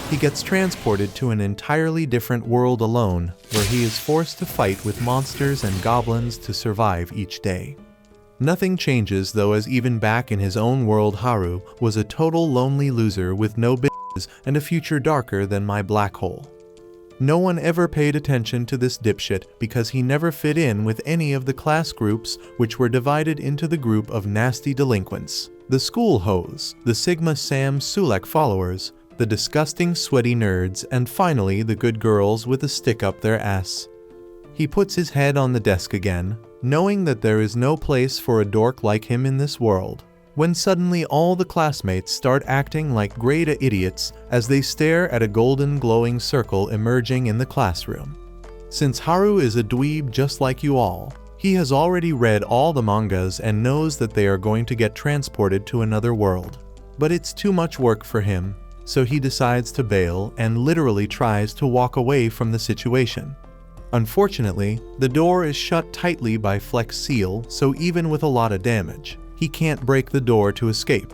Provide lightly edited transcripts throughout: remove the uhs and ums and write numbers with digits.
he gets transported to an entirely different world alone, where he is forced to fight with monsters and goblins to survive each day. Nothing changes though, as even back in his own world Haru was a total lonely loser with no bitches and a future darker than my black hole. No one ever paid attention to this dipshit because he never fit in with any of the class groups, which were divided into the group of nasty delinquents, the school hoes, the Sigma Sam Sulek followers, the disgusting sweaty nerds, and finally the good girls with a stick up their ass. He puts his head on the desk again, knowing that there is no place for a dork like him in this world, when suddenly all the classmates start acting like great idiots as they stare at a golden glowing circle emerging in the classroom. Since Haru is a dweeb just like you all, he has already read all the mangas and knows that they are going to get transported to another world. But it's too much work for him, so he decides to bail and literally tries to walk away from the situation. Unfortunately, the door is shut tightly by Flex Seal, so even with a lot of damage, he can't break the door to escape.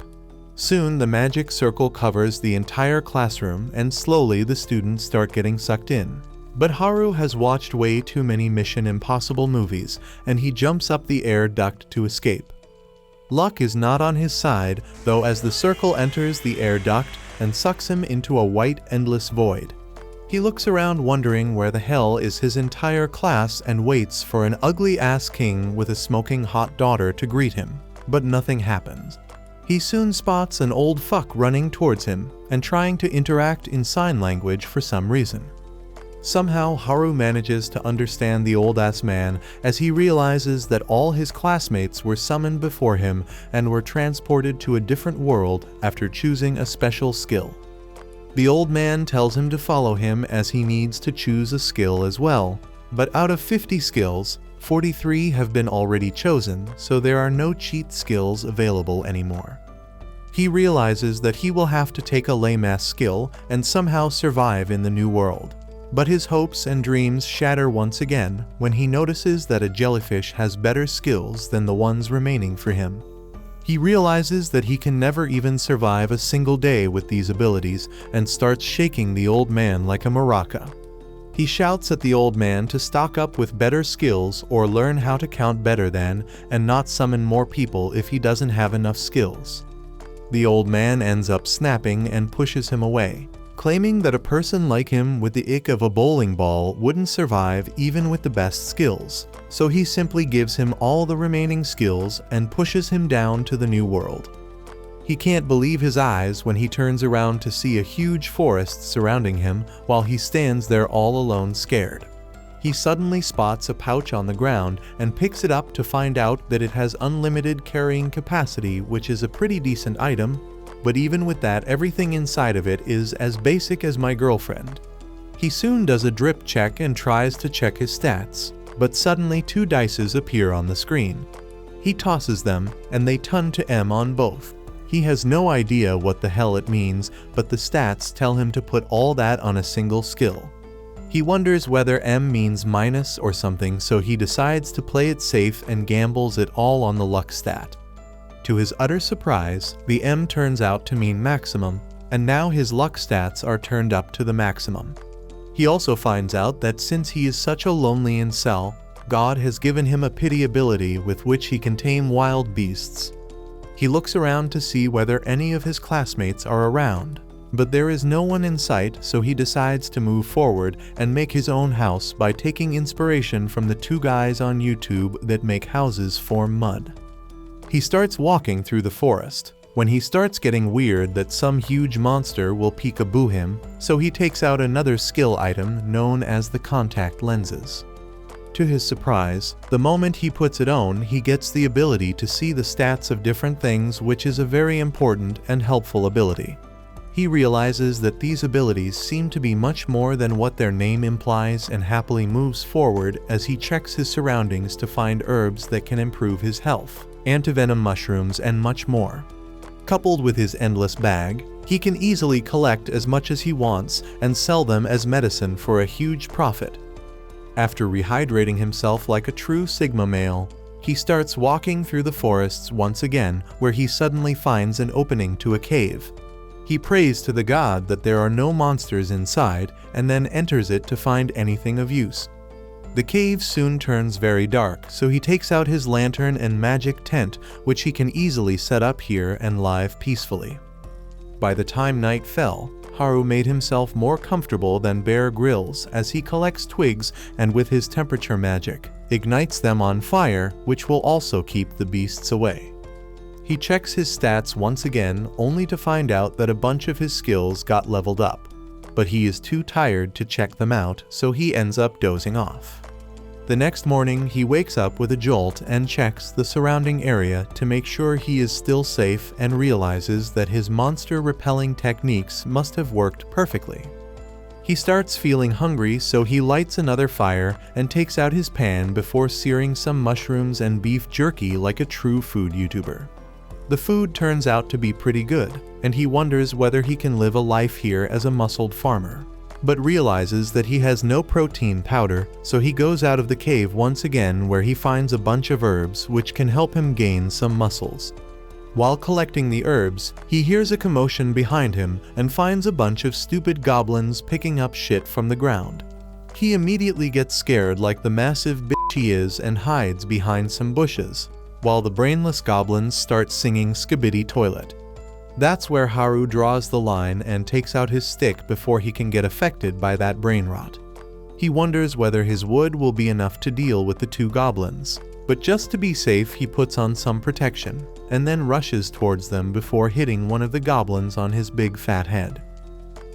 Soon the magic circle covers the entire classroom and slowly the students start getting sucked in. But Haru has watched way too many Mission Impossible movies and he jumps up the air duct to escape. Luck is not on his side though, as the circle enters the air duct and sucks him into a white endless void. He looks around wondering where the hell is his entire class and waits for an ugly ass king with a smoking hot daughter to greet him. But nothing happens. He soon spots an old fuck running towards him and trying to interact in sign language for some reason. Somehow Haru manages to understand the old ass man as he realizes that all his classmates were summoned before him and were transported to a different world after choosing a special skill. The old man tells him to follow him as he needs to choose a skill as well, but out of 50 skills, 43 have been already chosen, so there are no cheat skills available anymore. He realizes that he will have to take a lame-ass skill and somehow survive in the new world. But his hopes and dreams shatter once again when he notices that a jellyfish has better skills than the ones remaining for him. He realizes that he can never even survive a single day with these abilities and starts shaking the old man like a maraca. He shouts at the old man to stock up with better skills or learn how to count better than and not summon more people if he doesn't have enough skills. The old man ends up snapping and pushes him away, claiming that a person like him with the ick of a bowling ball wouldn't survive even with the best skills, so he simply gives him all the remaining skills and pushes him down to the new world. He can't believe his eyes when he turns around to see a huge forest surrounding him while he stands there all alone scared. He suddenly spots a pouch on the ground and picks it up to find out that it has unlimited carrying capacity, which is a pretty decent item, but even with that, everything inside of it is as basic as my girlfriend. He soon does a drip check and tries to check his stats, but suddenly 2 dices appear on the screen. He tosses them and they turn to M on both. He has no idea what the hell it means, but the stats tell him to put all that on a single skill. He wonders whether M means minus or something, so he decides to play it safe and gambles it all on the luck stat. To his utter surprise, the M turns out to mean maximum, and now his luck stats are turned up to the maximum. He also finds out that since he is such a lonely incel, God has given him a pity ability with which he can tame wild beasts. He looks around to see whether any of his classmates are around, but there is no one in sight, so he decides to move forward and make his own house by taking inspiration from the 2 guys on YouTube that make houses from mud. He starts walking through the forest, when he starts getting weird that some huge monster will peekaboo him, so he takes out another skill item known as the contact lenses. To his surprise, the moment he puts it on, he gets the ability to see the stats of different things, which is a very important and helpful ability. He realizes that these abilities seem to be much more than what their name implies and happily moves forward as he checks his surroundings to find herbs that can improve his health, antivenom mushrooms, and much more. Coupled with his endless bag, he can easily collect as much as he wants and sell them as medicine for a huge profit. After rehydrating himself like a true Sigma male, he starts walking through the forests once again, where he suddenly finds an opening to a cave. He prays to the god that there are no monsters inside and then enters it to find anything of use. The cave soon turns very dark, so he takes out his lantern and magic tent, which he can easily set up here and live peacefully. By the time night fell, Haru made himself more comfortable than Bear Grylls as he collects twigs and with his temperature magic, ignites them on fire, which will also keep the beasts away. He checks his stats once again only to find out that a bunch of his skills got leveled up, but he is too tired to check them out, so he ends up dozing off. The next morning, he wakes up with a jolt and checks the surrounding area to make sure he is still safe and realizes that his monster repelling techniques must have worked perfectly. He starts feeling hungry, so he lights another fire and takes out his pan before searing some mushrooms and beef jerky like a true food YouTuber. The food turns out to be pretty good, and he wonders whether he can live a life here as a muscled farmer, but realizes that he has no protein powder, so he goes out of the cave once again where he finds a bunch of herbs which can help him gain some muscles. While collecting the herbs, he hears a commotion behind him and finds a bunch of stupid goblins picking up shit from the ground. He immediately gets scared like the massive bitch he is and hides behind some bushes, while the brainless goblins start singing Skibidi Toilet. That's where Haru draws the line and takes out his stick before he can get affected by that brain rot. He wonders whether his wood will be enough to deal with the two goblins, but just to be safe he puts on some protection, and then rushes towards them before hitting one of the goblins on his big fat head.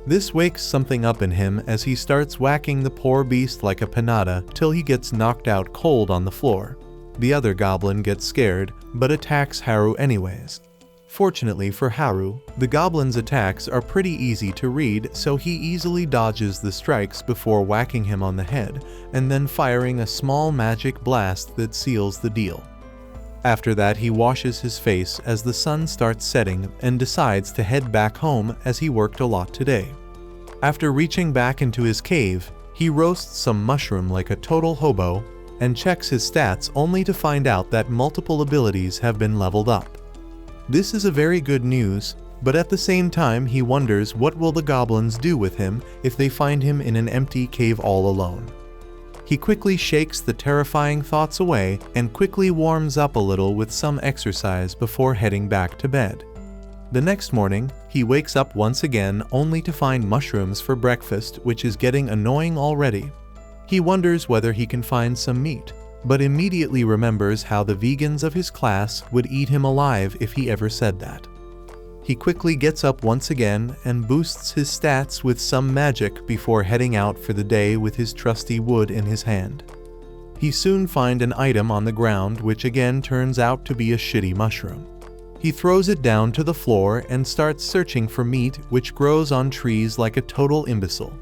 This wakes something up in him as he starts whacking the poor beast like a pinata till he gets knocked out cold on the floor. The other goblin gets scared, but attacks Haru anyways. Fortunately for Haru, the goblin's attacks are pretty easy to read, so he easily dodges the strikes before whacking him on the head, and then firing a small magic blast that seals the deal. After that, he washes his face as the sun starts setting and decides to head back home as he worked a lot today. After reaching back into his cave, he roasts some mushroom like a total hobo and checks his stats only to find out that multiple abilities have been leveled up. This is a very good news, but at the same time he wonders what will the goblins do with him if they find him in an empty cave all alone. He quickly shakes the terrifying thoughts away and quickly warms up a little with some exercise before heading back to bed. The next morning, he wakes up once again only to find mushrooms for breakfast, which is getting annoying already. He wonders whether he can find some meat, but immediately remembers how the vegans of his class would eat him alive if he ever said that. He quickly gets up once again and boosts his stats with some magic before heading out for the day with his trusty wood in his hand. He soon finds an item on the ground which again turns out to be a shitty mushroom. He throws it down to the floor and starts searching for meat which grows on trees like a total imbecile.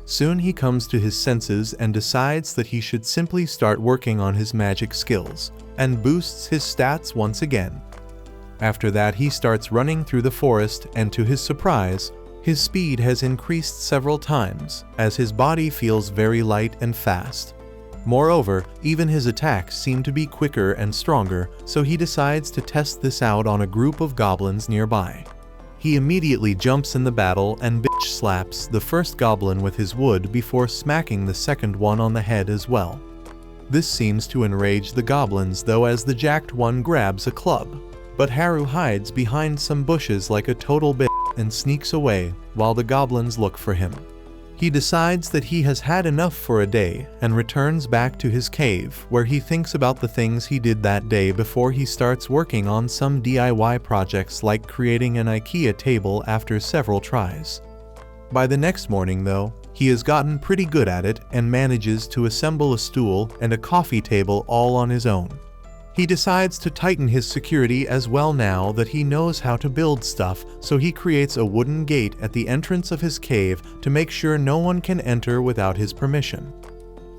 Soon he comes to his senses and decides that he should simply start working on his magic skills, and boosts his stats once again. After that he starts running through the forest, and to his surprise, his speed has increased several times as his body feels very light and fast. Moreover, even his attacks seem to be quicker and stronger, so he decides to test this out on a group of goblins nearby. He immediately jumps in the battle and bitch slaps the first goblin with his wood before smacking the second one on the head as well. This seems to enrage the goblins though, as the jacked one grabs a club, but Haru hides behind some bushes like a total bitch and sneaks away while the goblins look for him. He decides that he has had enough for a day and returns back to his cave, where he thinks about the things he did that day before he starts working on some DIY projects like creating an IKEA table after several tries. By the next morning though, he has gotten pretty good at it and manages to assemble a stool and a coffee table all on his own. He decides to tighten his security as well now that he knows how to build stuff, so he creates a wooden gate at the entrance of his cave to make sure no one can enter without his permission.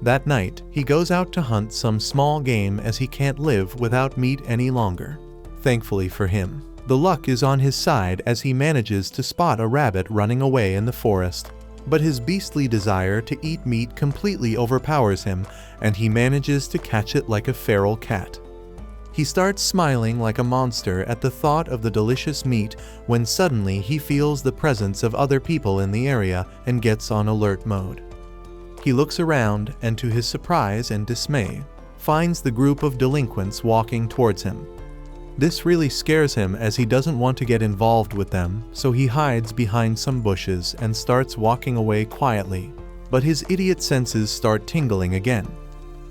That night, he goes out to hunt some small game as he can't live without meat any longer. Thankfully for him, the luck is on his side as he manages to spot a rabbit running away in the forest. But his beastly desire to eat meat completely overpowers him, and he manages to catch it like a feral cat. He starts smiling like a monster at the thought of the delicious meat when suddenly he feels the presence of other people in the area and gets on alert mode. He looks around and, to his surprise and dismay, finds the group of delinquents walking towards him. This really scares him as he doesn't want to get involved with them, so he hides behind some bushes and starts walking away quietly. But his idiot senses start tingling again.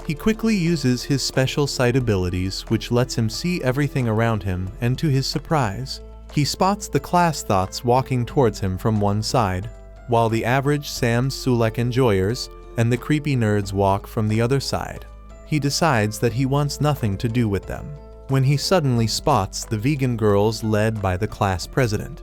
He quickly uses his special sight abilities, which lets him see everything around him, and to his surprise, he spots the class thoughts walking towards him from one side, while the average Sam Sulek enjoyers and the creepy nerds walk from the other side. He decides that he wants nothing to do with them, when he suddenly spots the vegan girls led by the class president.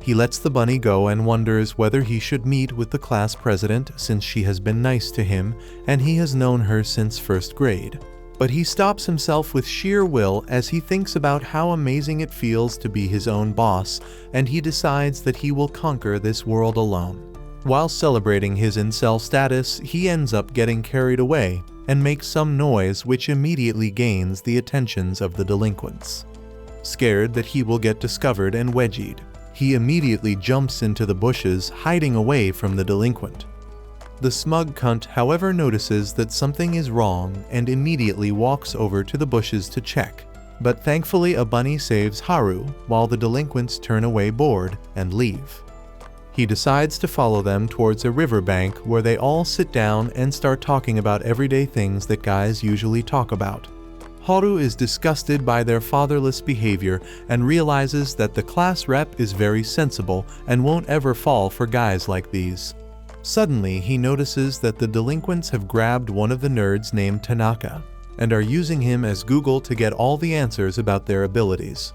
He lets the bunny go and wonders whether he should meet with the class president since she has been nice to him and he has known her since first grade. But he stops himself with sheer will as he thinks about how amazing it feels to be his own boss, and he decides that he will conquer this world alone. While celebrating his incel status, he ends up getting carried away and makes some noise which immediately gains the attentions of the delinquents. Scared that he will get discovered and wedgied, he immediately jumps into the bushes, hiding away from the delinquent. The smug cunt, however, notices that something is wrong and immediately walks over to the bushes to check. But thankfully a bunny saves Haru, while the delinquents turn away bored and leave. He decides to follow them towards a riverbank where they all sit down and start talking about everyday things that guys usually talk about. Haru is disgusted by their fatherless behavior and realizes that the class rep is very sensible and won't ever fall for guys like these. Suddenly, he notices that the delinquents have grabbed one of the nerds named Tanaka and are using him as Google to get all the answers about their abilities.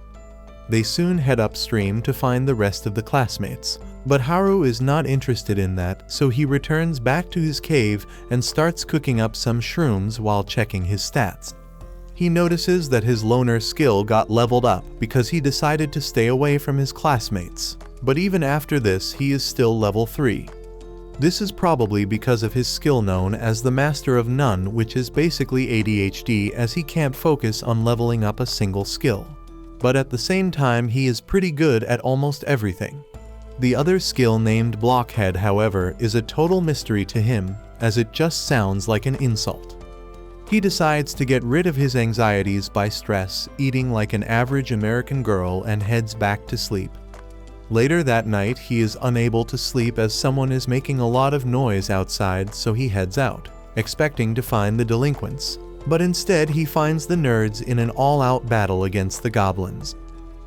They soon head upstream to find the rest of the classmates, but Haru is not interested in that, so he returns back to his cave and starts cooking up some shrooms while checking his stats. He notices that his loner skill got leveled up because he decided to stay away from his classmates, but even after this he is still level 3. This is probably because of his skill known as the Master of None, which is basically ADHD as he can't focus on leveling up a single skill. But at the same time he is pretty good at almost everything. The other skill named Blockhead, however, is a total mystery to him as it just sounds like an insult. He decides to get rid of his anxieties by stress, eating like an average American girl, and heads back to sleep. Later that night, he is unable to sleep as someone is making a lot of noise outside, so he heads out, expecting to find the delinquents. But instead, he finds the nerds in an all-out battle against the goblins.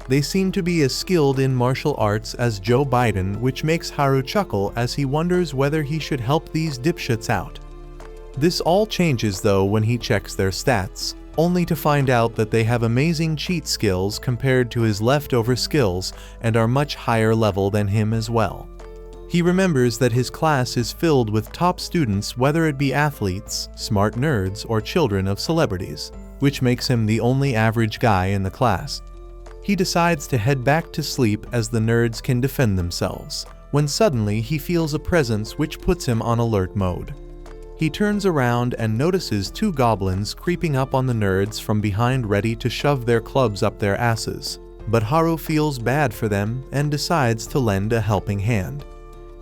They seem to be as skilled in martial arts as Joe Biden, which makes Haru chuckle as he wonders whether he should help these dipshits out. This all changes though when he checks their stats, only to find out that they have amazing cheat skills compared to his leftover skills and are much higher level than him as well. He remembers that his class is filled with top students, whether it be athletes, smart nerds, or children of celebrities, which makes him the only average guy in the class. He decides to head back to sleep as the nerds can defend themselves, when suddenly he feels a presence which puts him on alert mode. He turns around and notices 2 goblins creeping up on the nerds from behind, ready to shove their clubs up their asses, but Haru feels bad for them and decides to lend a helping hand.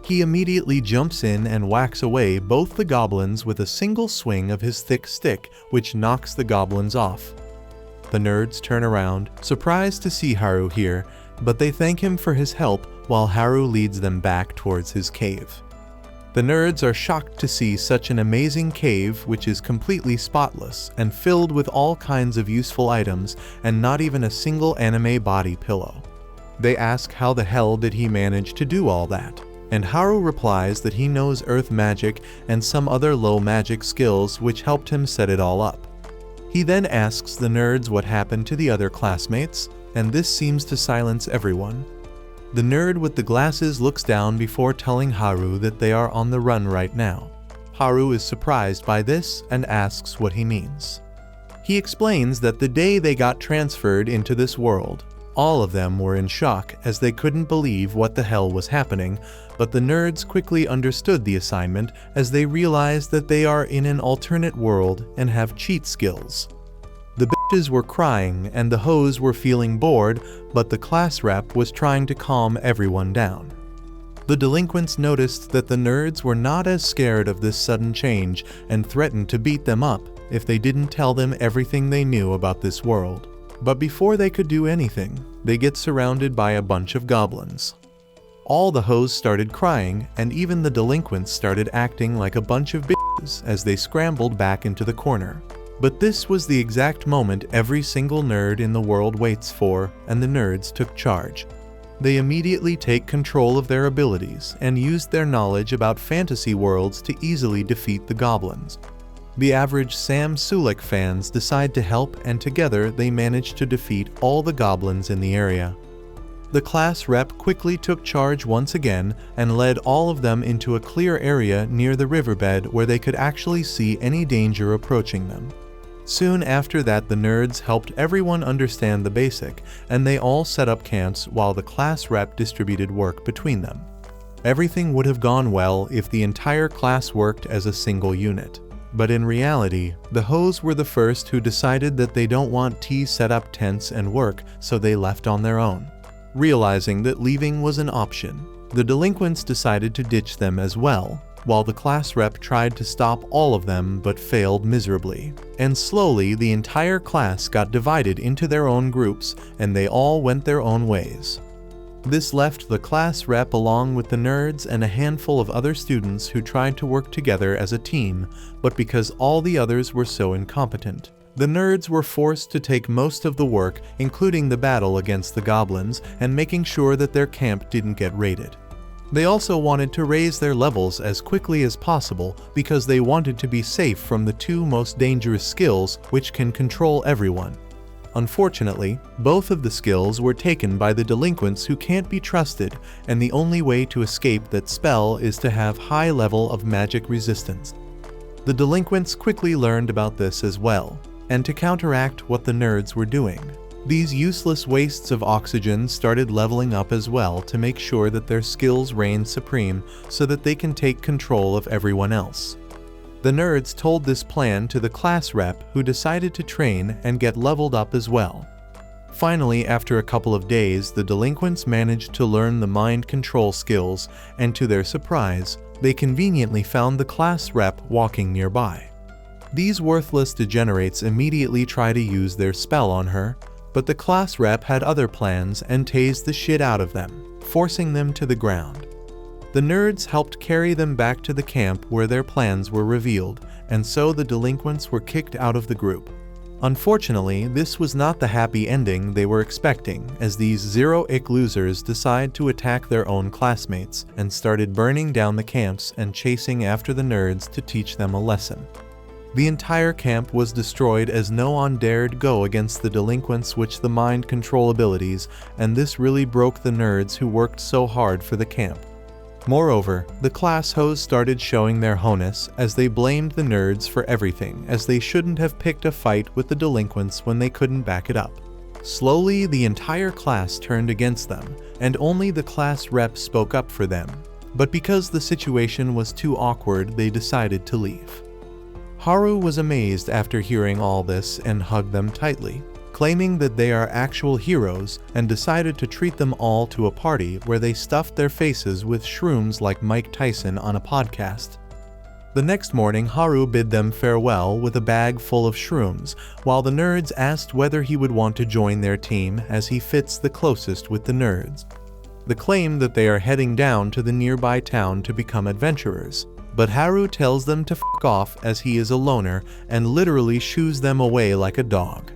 He immediately jumps in and whacks away both the goblins with a single swing of his thick stick, which knocks the goblins off. The nerds turn around, surprised to see Haru here, but they thank him for his help while Haru leads them back towards his cave. The nerds are shocked to see such an amazing cave, which is completely spotless and filled with all kinds of useful items and not even a single anime body pillow. They ask how the hell did he manage to do all that, and Haru replies that he knows earth magic and some other low magic skills which helped him set it all up. He then asks the nerds what happened to the other classmates, and this seems to silence everyone. The nerd with the glasses looks down before telling Haru that they are on the run right now. Haru is surprised by this and asks what he means. He explains that the day they got transferred into this world, all of them were in shock as they couldn't believe what the hell was happening, but the nerds quickly understood the assignment as they realized that they are in an alternate world and have cheat skills. The bitches captives were crying and the hoes were feeling bored, but the class rep was trying to calm everyone down. The delinquents noticed that the nerds were not as scared of this sudden change and threatened to beat them up if they didn't tell them everything they knew about this world. But before they could do anything, they get surrounded by a bunch of goblins. All the hoes started crying, and even the delinquents started acting like a bunch of bitches as they scrambled back into the corner. But this was the exact moment every single nerd in the world waits for, and the nerds took charge. They immediately take control of their abilities and used their knowledge about fantasy worlds to easily defeat the goblins. The average Sam Sulek fans decide to help, and together they manage to defeat all the goblins in the area. The class rep quickly took charge once again and led all of them into a clear area near the riverbed where they could actually see any danger approaching them. Soon after that, the nerds helped everyone understand the basic, and they all set up camps while the class rep distributed work between them. Everything would have gone well if the entire class worked as a single unit. But in reality, the hoes were the first who decided that they don't want to set up tents and work, so they left on their own. Realizing that leaving was an option, the delinquents decided to ditch them as well, while the class rep tried to stop all of them but failed miserably. And slowly, the entire class got divided into their own groups, and they all went their own ways. This left the class rep along with the nerds and a handful of other students who tried to work together as a team, but because all the others were so incompetent, the nerds were forced to take most of the work, including the battle against the goblins and making sure that their camp didn't get raided. They also wanted to raise their levels as quickly as possible because they wanted to be safe from the two most dangerous skills which can control everyone. Unfortunately, both of the skills were taken by the delinquents who can't be trusted, and the only way to escape that spell is to have high level of magic resistance. The delinquents quickly learned about this as well, and to counteract what the nerds were doing, these useless wastes of oxygen started leveling up as well to make sure that their skills reign supreme so that they can take control of everyone else. The nerds told this plan to the class rep, who decided to train and get leveled up as well. Finally, after a couple of days, the delinquents managed to learn the mind control skills, and to their surprise, they conveniently found the class rep walking nearby. These worthless degenerates immediately try to use their spell on her, but the class rep had other plans and tased the shit out of them, forcing them to the ground. The nerds helped carry them back to the camp where their plans were revealed, and so the delinquents were kicked out of the group. Unfortunately, this was not the happy ending they were expecting, as these zero-ick losers decided to attack their own classmates and started burning down the camps and chasing after the nerds to teach them a lesson. The entire camp was destroyed as no one dared go against the delinquents with the mind control abilities, and this really broke the nerds who worked so hard for the camp. Moreover, the class hoes started showing their honus as they blamed the nerds for everything, as they shouldn't have picked a fight with the delinquents when they couldn't back it up. Slowly, the entire class turned against them, and only the class rep spoke up for them. But because the situation was too awkward, they decided to leave. Haru was amazed after hearing all this and hugged them tightly, claiming that they are actual heroes, and decided to treat them all to a party where they stuffed their faces with shrooms like Mike Tyson on a podcast. The next morning, Haru bid them farewell with a bag full of shrooms, while the nerds asked whether he would want to join their team as he fits the closest with the nerds. They claim that they are heading down to the nearby town to become adventurers, but Haru tells them to fuck off as he is a loner and literally shoos them away like a dog.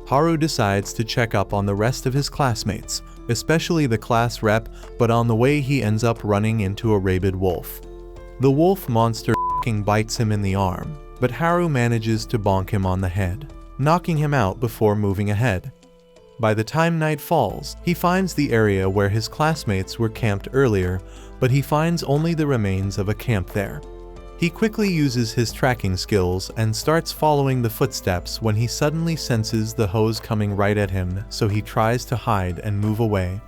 Haru decides to check up on the rest of his classmates, especially the class rep, but on the way he ends up running into a rabid wolf. The wolf monster f***ing bites him in the arm, but Haru manages to bonk him on the head, knocking him out before moving ahead. By the time night falls, he finds the area where his classmates were camped earlier, but he finds only the remains of a camp there. He quickly uses his tracking skills and starts following the footsteps when he suddenly senses the hoes coming right at him, so he tries to hide and move away.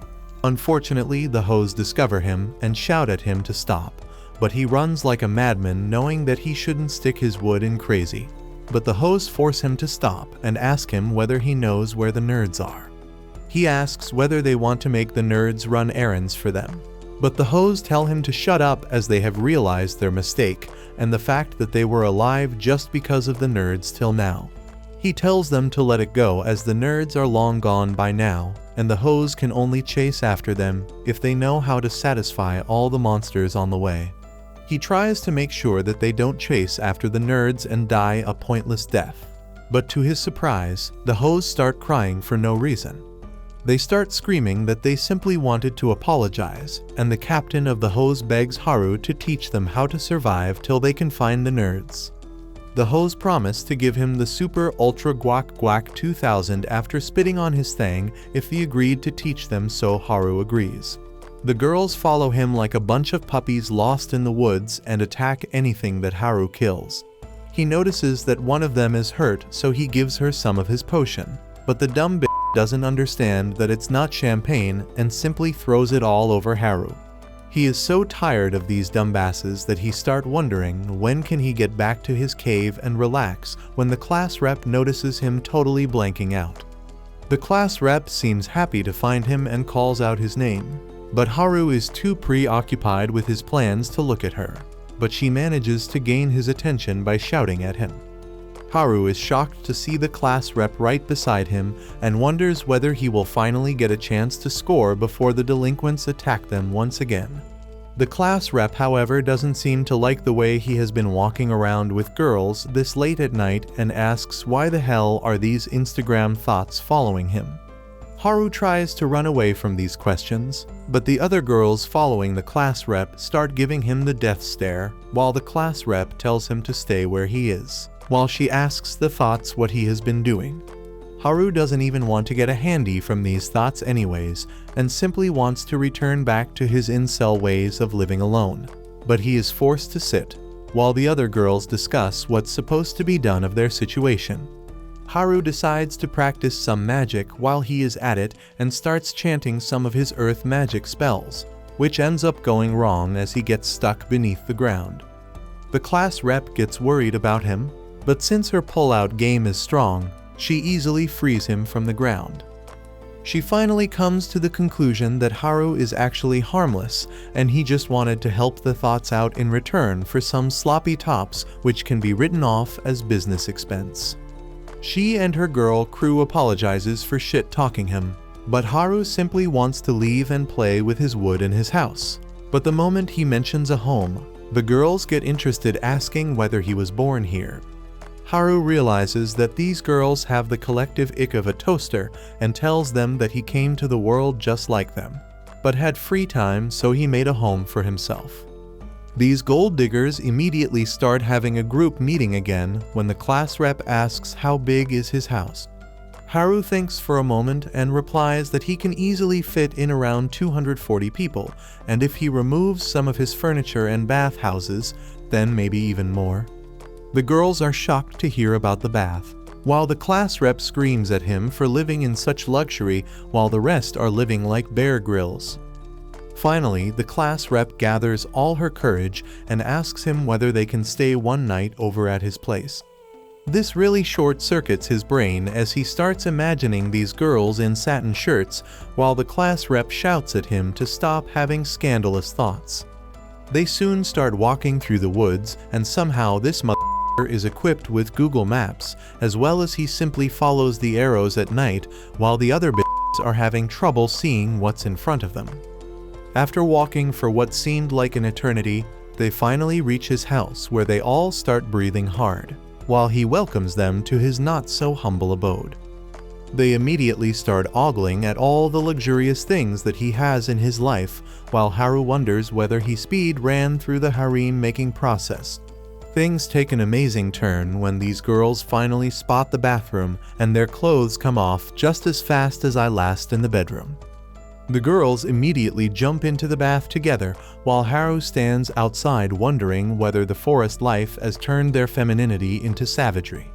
Unfortunately, the hoes discover him and shout at him to stop, but he runs like a madman knowing that he shouldn't stick his wood in crazy. but the hoes force him to stop and ask him whether he knows where the nerds are. He asks whether they want to make the nerds run errands for them, but the hoes tell him to shut up as they have realized their mistake and the fact that they were alive just because of the nerds till now. He tells them to let it go as the nerds are long gone by now, and the hoes can only chase after them if they know how to satisfy all the monsters on the way. He tries to make sure that they don't chase after the nerds and die a pointless death. But to his surprise, the hoes start crying for no reason. They start screaming that they simply wanted to apologize, and the captain of the hoes begs Haru to teach them how to survive till they can find the nerds. The hoes promise to give him the Super Ultra Guac Guac 2000 after spitting on his thing if he agreed to teach them, so Haru agrees. The girls follow him like a bunch of puppies lost in the woods and attack anything that Haru kills. He notices that one of them is hurt, so he gives her some of his potion, but the dumb bitch doesn't understand that it's not champagne and simply throws it all over Haru. He is so tired of these dumbasses that he starts wondering when can he get back to his cave and relax when the class rep notices him totally blanking out. The class rep seems happy to find him and calls out his name, but Haru is too preoccupied with his plans to look at her, but she manages to gain his attention by shouting at him. Haru is shocked to see the class rep right beside him and wonders whether he will finally get a chance to score before the delinquents attack them once again. The class rep, however, doesn't seem to like the way he has been walking around with girls this late at night and asks why the hell are these Instagram thoughts following him. Haru tries to run away from these questions, but the other girls following the class rep start giving him the death stare while the class rep tells him to stay where he is, while she asks the thoughts what he has been doing. Haru doesn't even want to get a handy from these thoughts anyways, and simply wants to return back to his incel ways of living alone. But he is forced to sit, while the other girls discuss what's supposed to be done of their situation. Haru decides to practice some magic while he is at it and starts chanting some of his earth magic spells, which ends up going wrong as he gets stuck beneath the ground. The class rep gets worried about him, but since her pull-out game is strong, she easily frees him from the ground. She finally comes to the conclusion that Haru is actually harmless and he just wanted to help the thoughts out in return for some sloppy tops which can be written off as business expense. She and her girl crew apologizes for shit-talking him, but Haru simply wants to leave and play with his wood in his house. But the moment he mentions a home, the girls get interested, asking whether he was born here. Haru realizes that these girls have the collective ick of a toaster and tells them that he came to the world just like them, but had free time, so he made a home for himself. These gold diggers immediately start having a group meeting again when the class rep asks how big is his house. Haru thinks for a moment and replies that he can easily fit in around 240 people, and if he removes some of his furniture and bathhouses, then maybe even more. The girls are shocked to hear about the bath, while the class rep screams at him for living in such luxury while the rest are living like Bear Grylls. Finally, the class rep gathers all her courage and asks him whether they can stay one night over at his place. This really short-circuits his brain as he starts imagining these girls in satin shirts while the class rep shouts at him to stop having scandalous thoughts. They soon start walking through the woods, and somehow this motherfucker is equipped with Google Maps, as well as he simply follows the arrows at night while the other bitches are having trouble seeing what's in front of them. After walking for what seemed like an eternity, they finally reach his house where they all start breathing hard, while he welcomes them to his not-so-humble abode. They immediately start ogling at all the luxurious things that he has in his life, while Haru wonders whether he speed ran through the harem-making process. Things take an amazing turn when these girls finally spot the bathroom and their clothes come off just as fast as I last in the bedroom. The girls immediately jump into the bath together while Haru stands outside wondering whether the forest life has turned their femininity into savagery.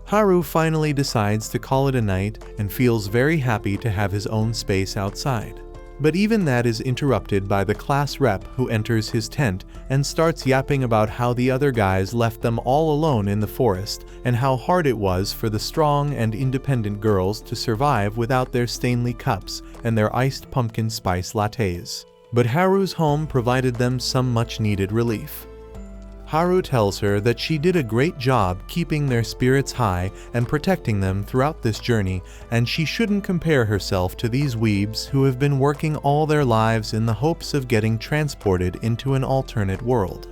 Haru finally decides to call it a night and feels very happy to have his own space outside. But even that is interrupted by the class rep, who enters his tent and starts yapping about how the other guys left them all alone in the forest and how hard it was for the strong and independent girls to survive without their Stanley cups and their iced pumpkin spice lattes. But Haru's home provided them some much-needed relief. Haru tells her that she did a great job keeping their spirits high and protecting them throughout this journey, and she shouldn't compare herself to these weebs who have been working all their lives in the hopes of getting transported into an alternate world.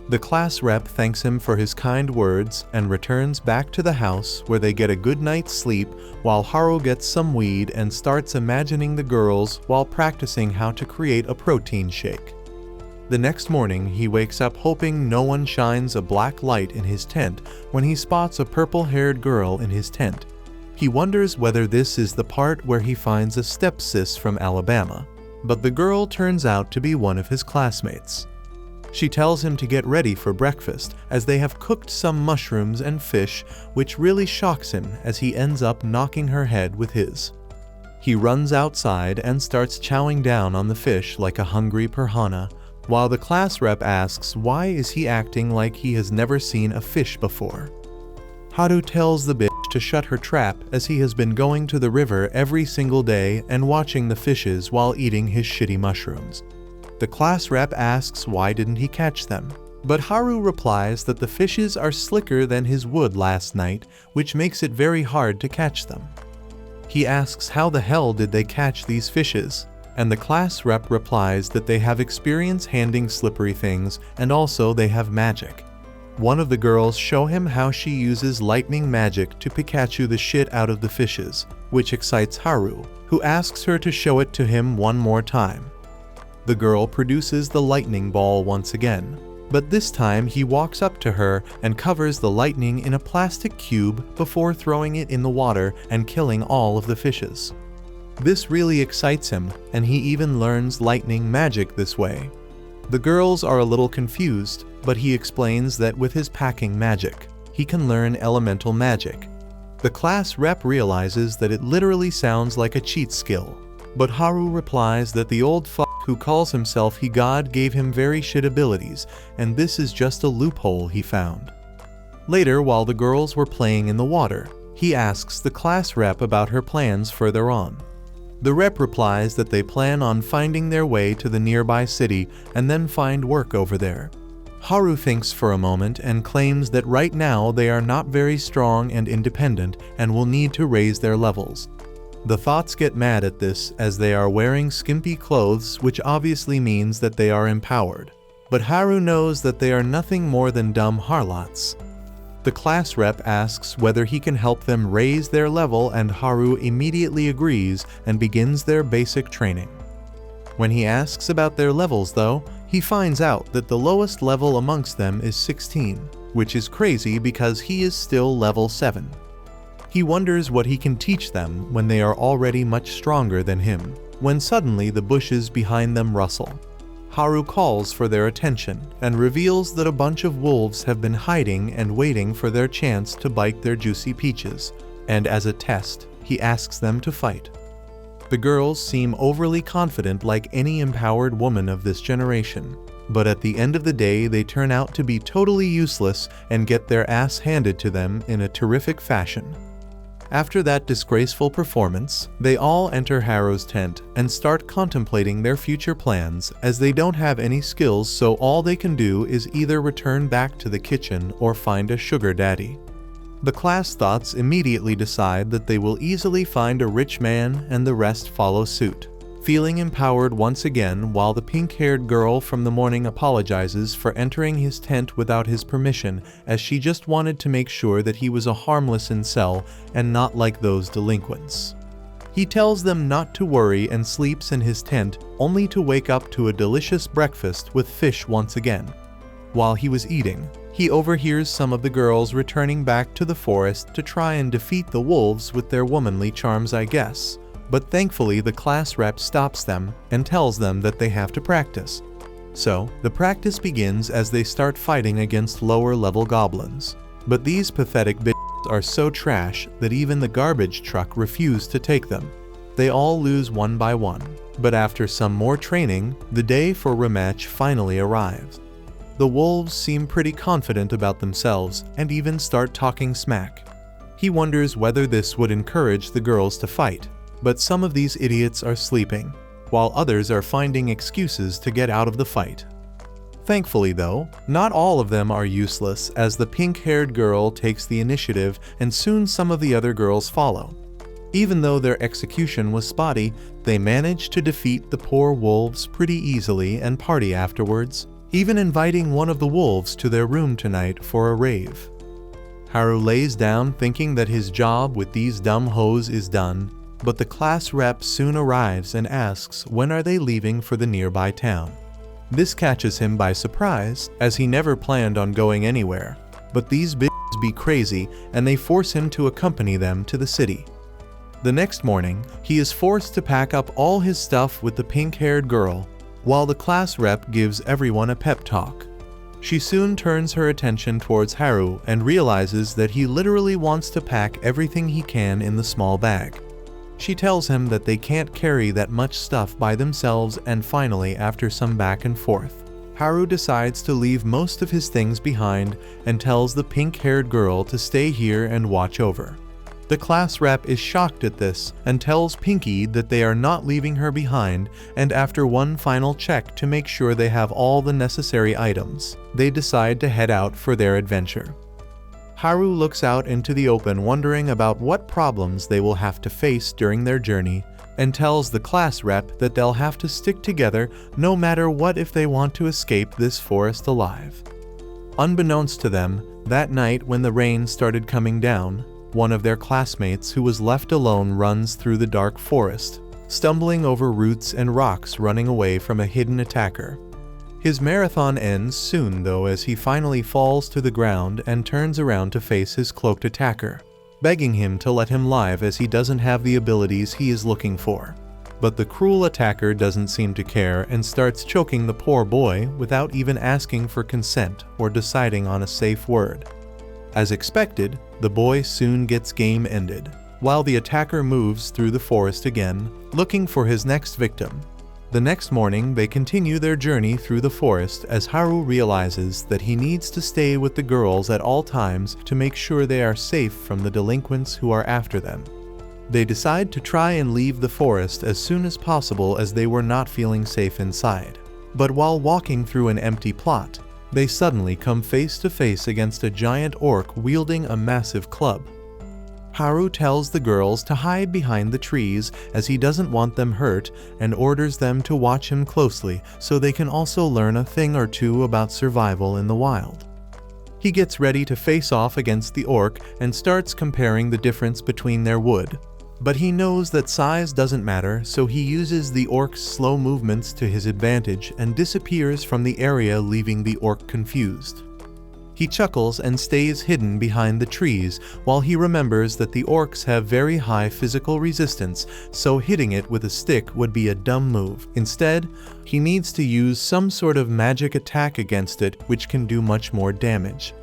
The class rep thanks him for his kind words and returns back to the house, where they get a good night's sleep while Haru gets some weed and starts imagining the girls while practicing how to create a protein shake. The next morning, he wakes up hoping no one shines a black light in his tent when he spots a purple-haired girl in his tent. He wonders whether this is the part where he finds a stepsis from Alabama, but the girl turns out to be one of his classmates. She tells him to get ready for breakfast, as they have cooked some mushrooms and fish, which really shocks him as he ends up knocking her head with his. He runs outside and starts chowing down on the fish like a hungry piranha, while the class rep asks why is he acting like he has never seen a fish before. Haru tells the bitch to shut her trap, as he has been going to the river every single day and watching the fishes while eating his shitty mushrooms. The class rep asks why didn't he catch them, but Haru replies that the fishes are slicker than his wood last night, which makes it very hard to catch them. He asks how the hell did they catch these fishes, and the class rep replies that they have experience handling slippery things and also they have magic. One of the girls show him how she uses lightning magic to Pikachu the shit out of the fishes, which excites Haru, who asks her to show it to him one more time. The girl produces the lightning ball once again, but this time he walks up to her and covers the lightning in a plastic cube before throwing it in the water and killing all of the fishes. This really excites him, and he even learns lightning magic this way. The girls are a little confused, but he explains that with his packing magic, he can learn elemental magic. The class rep realizes that it literally sounds like a cheat skill, but Haru replies that the old fuck who calls himself he god gave him very shit abilities, and this is just a loophole he found. Later, while the girls were playing in the water, he asks the class rep about her plans further on. The rep replies that they plan on finding their way to the nearby city and then find work over there. Haru thinks for a moment and claims that right now they are not very strong and independent and will need to raise their levels. The thoughts get mad at this, as they are wearing skimpy clothes, which obviously means that they are empowered. But Haru knows that they are nothing more than dumb harlots. The class rep asks whether he can help them raise their level, and Haru immediately agrees and begins their basic training. When he asks about their levels though, he finds out that the lowest level amongst them is 16, which is crazy because he is still level 7. He wonders what he can teach them when they are already much stronger than him, when suddenly the bushes behind them rustle. Haru calls for their attention and reveals that a bunch of wolves have been hiding and waiting for their chance to bite their juicy peaches, and as a test, he asks them to fight. The girls seem overly confident like any empowered woman of this generation, but at the end of the day they turn out to be totally useless and get their ass handed to them in a terrific fashion. After that disgraceful performance, they all enter Haru's tent and start contemplating their future plans, as they don't have any skills, so all they can do is either return back to the kitchen or find a sugar daddy. The class thoughts immediately decide that they will easily find a rich man, and the rest follow suit. Feeling empowered once again, while the pink-haired girl from the morning apologizes for entering his tent without his permission, as she just wanted to make sure that he was a harmless incel and not like those delinquents. He tells them not to worry and sleeps in his tent, only to wake up to a delicious breakfast with fish once again. While he was eating, he overhears some of the girls returning back to the forest to try and defeat the wolves with their womanly charms, I guess. But thankfully the class rep stops them and tells them that they have to practice. So, the practice begins as they start fighting against lower level goblins. But these pathetic bitches are so trash that even the garbage truck refused to take them. They all lose one by one. But after some more training, the day for rematch finally arrives. The wolves seem pretty confident about themselves and even start talking smack. He wonders whether this would encourage the girls to fight, but some of these idiots are sleeping, while others are finding excuses to get out of the fight. Thankfully though, not all of them are useless, as the pink-haired girl takes the initiative and soon some of the other girls follow. Even though their execution was spotty, they managed to defeat the poor wolves pretty easily and party afterwards, even inviting one of the wolves to their room tonight for a rave. Haru lays down thinking that his job with these dumb hoes is done, but the class rep soon arrives and asks when are they leaving for the nearby town. This catches him by surprise, as he never planned on going anywhere, but these bitches be crazy and they force him to accompany them to the city. The next morning, he is forced to pack up all his stuff with the pink-haired girl, while the class rep gives everyone a pep talk. She soon turns her attention towards Haru and realizes that he literally wants to pack everything he can in the small bag. She tells him that they can't carry that much stuff by themselves, and finally, after some back and forth, Haru decides to leave most of his things behind and tells the pink-haired girl to stay here and watch over. The class rep is shocked at this and tells Pinky that they are not leaving her behind, and after one final check to make sure they have all the necessary items, they decide to head out for their adventure. Haru looks out into the open wondering about what problems they will have to face during their journey, and tells the class rep that they'll have to stick together no matter what if they want to escape this forest alive. Unbeknownst to them, that night when the rain started coming down, one of their classmates who was left alone runs through the dark forest, stumbling over roots and rocks running away from a hidden attacker. His marathon ends soon though, as he finally falls to the ground and turns around to face his cloaked attacker, begging him to let him live as he doesn't have the abilities he is looking for. But the cruel attacker doesn't seem to care and starts choking the poor boy without even asking for consent or deciding on a safe word. As expected, the boy soon gets game ended, while the attacker moves through the forest again, looking for his next victim. The next morning, they continue their journey through the forest as Haru realizes that he needs to stay with the girls at all times to make sure they are safe from the delinquents who are after them. They decide to try and leave the forest as soon as possible as they were not feeling safe inside. But while walking through an empty plot, they suddenly come face to face against a giant orc wielding a massive club. Haru tells the girls to hide behind the trees as he doesn't want them hurt, and orders them to watch him closely so they can also learn a thing or two about survival in the wild. He gets ready to face off against the orc and starts comparing the difference between their wood. But he knows that size doesn't matter, so he uses the orc's slow movements to his advantage and disappears from the area, leaving the orc confused. He chuckles and stays hidden behind the trees while he remembers that the orcs have very high physical resistance, so hitting it with a stick would be a dumb move. Instead, he needs to use some sort of magic attack against it, which can do much more damage.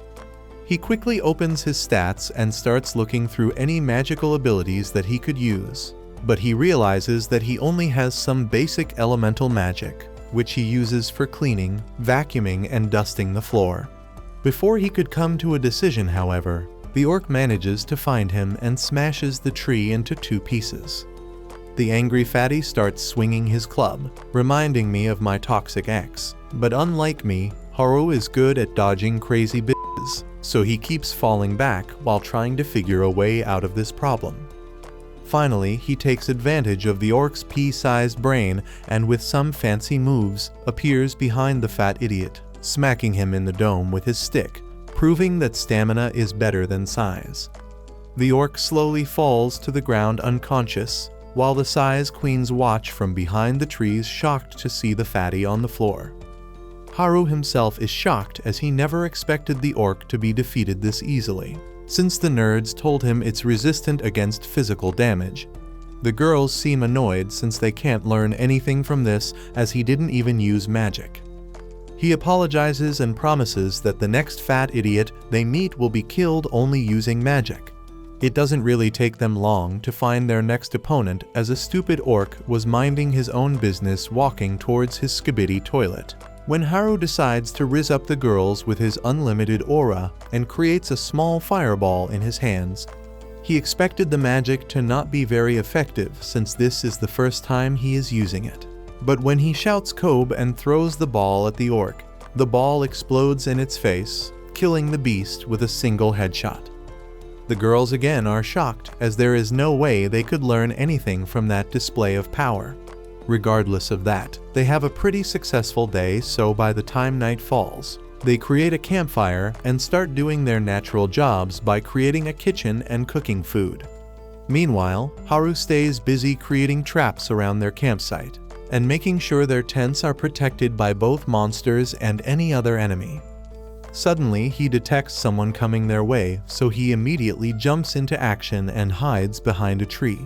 He quickly opens his stats and starts looking through any magical abilities that he could use, but he realizes that he only has some basic elemental magic, which he uses for cleaning, vacuuming, and dusting the floor. Before he could come to a decision, however, the orc manages to find him and smashes the tree into 2 pieces. The angry fatty starts swinging his club, reminding me of my toxic ex, but unlike me, Haru is good at dodging crazy bitches, so he keeps falling back while trying to figure a way out of this problem. Finally, he takes advantage of the orc's pea-sized brain and with some fancy moves, appears behind the fat idiot, smacking him in the dome with his stick, proving that stamina is better than size. The orc slowly falls to the ground unconscious, while the size queens watch from behind the trees, shocked to see the fatty on the floor. Haru himself is shocked as he never expected the orc to be defeated this easily, since the nerds told him it's resistant against physical damage. The girls seem annoyed since they can't learn anything from this, as he didn't even use magic. He apologizes and promises that the next fat idiot they meet will be killed only using magic. It doesn't really take them long to find their next opponent, as a stupid orc was minding his own business walking towards his skibidi toilet. When Haru decides to rizz up the girls with his unlimited aura and creates a small fireball in his hands, he expected the magic to not be very effective since this is the first time he is using it. But when he shouts Kobe and throws the ball at the orc, the ball explodes in its face, killing the beast with a single headshot. The girls again are shocked, as there is no way they could learn anything from that display of power. Regardless of that, they have a pretty successful day, so by the time night falls, they create a campfire and start doing their natural jobs by creating a kitchen and cooking food. Meanwhile, Haru stays busy creating traps around their campsite and making sure their tents are protected by both monsters and any other enemy. Suddenly, he detects someone coming their way, so he immediately jumps into action and hides behind a tree.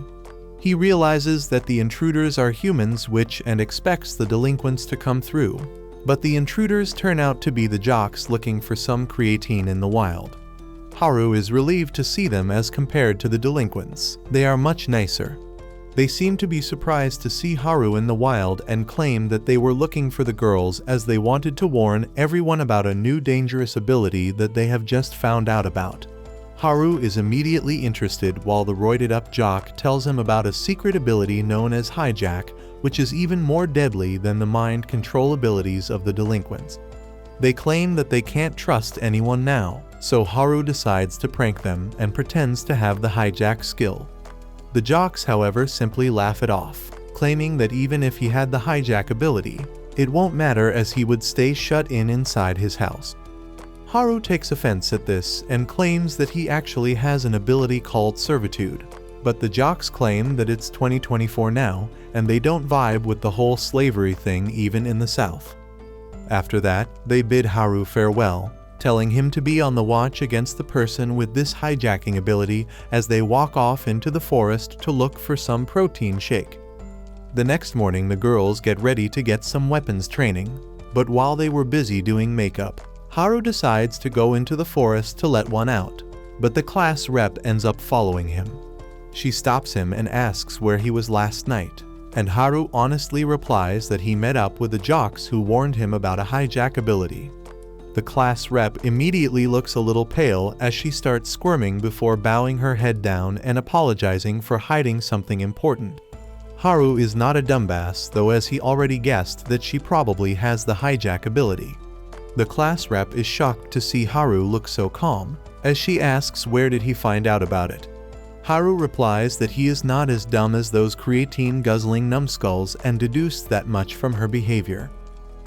He realizes that the intruders are humans and expects the delinquents to come through, but the intruders turn out to be the jocks looking for some creatine in the wild. Haru is relieved to see them as compared to the delinquents. They are much nicer. They seem to be surprised to see Haru in the wild and claim that they were looking for the girls as they wanted to warn everyone about a new dangerous ability that they have just found out about. Haru is immediately interested while the roided-up jock tells him about a secret ability known as hijack, which is even more deadly than the mind control abilities of the delinquents. They claim that they can't trust anyone now, so Haru decides to prank them and pretends to have the hijack skill. The jocks, however, simply laugh it off, claiming that even if he had the hijack ability, it won't matter as he would stay shut in inside his house. Haru takes offense at this and claims that he actually has an ability called servitude, but the jocks claim that it's 2024 now and they don't vibe with the whole slavery thing even in the South. After that, they bid Haru farewell, telling him to be on the watch against the person with this hijacking ability as they walk off into the forest to look for some protein shake. The next morning, the girls get ready to get some weapons training, but while they were busy doing makeup, Haru decides to go into the forest to let one out, but the class rep ends up following him. She stops him and asks where he was last night, and Haru honestly replies that he met up with the jocks who warned him about a hijack ability. The class rep immediately looks a little pale as she starts squirming before bowing her head down and apologizing for hiding something important. Haru is not a dumbass though, as he already guessed that she probably has the hijack ability. The class rep is shocked to see Haru look so calm, as she asks where did he find out about it. Haru replies that he is not as dumb as those creatine-guzzling numbskulls and deduced that much from her behavior.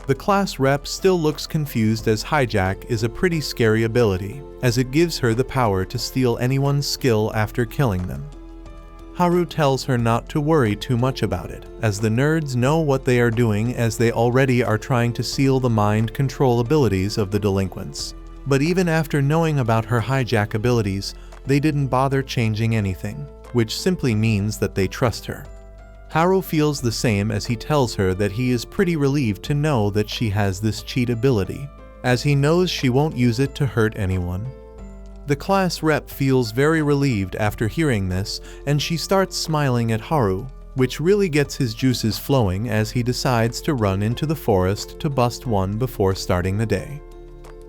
The class rep still looks confused as hijack is a pretty scary ability, as it gives her the power to steal anyone's skill after killing them. Haru tells her not to worry too much about it, as the nerds know what they are doing as they already are trying to seal the mind control abilities of the delinquents. But even after knowing about her hijack abilities, they didn't bother changing anything, which simply means that they trust her. Haru feels the same as he tells her that he is pretty relieved to know that she has this cheat ability, as he knows she won't use it to hurt anyone. The class rep feels very relieved after hearing this, and she starts smiling at Haru, which really gets his juices flowing as he decides to run into the forest to bust one before starting the day.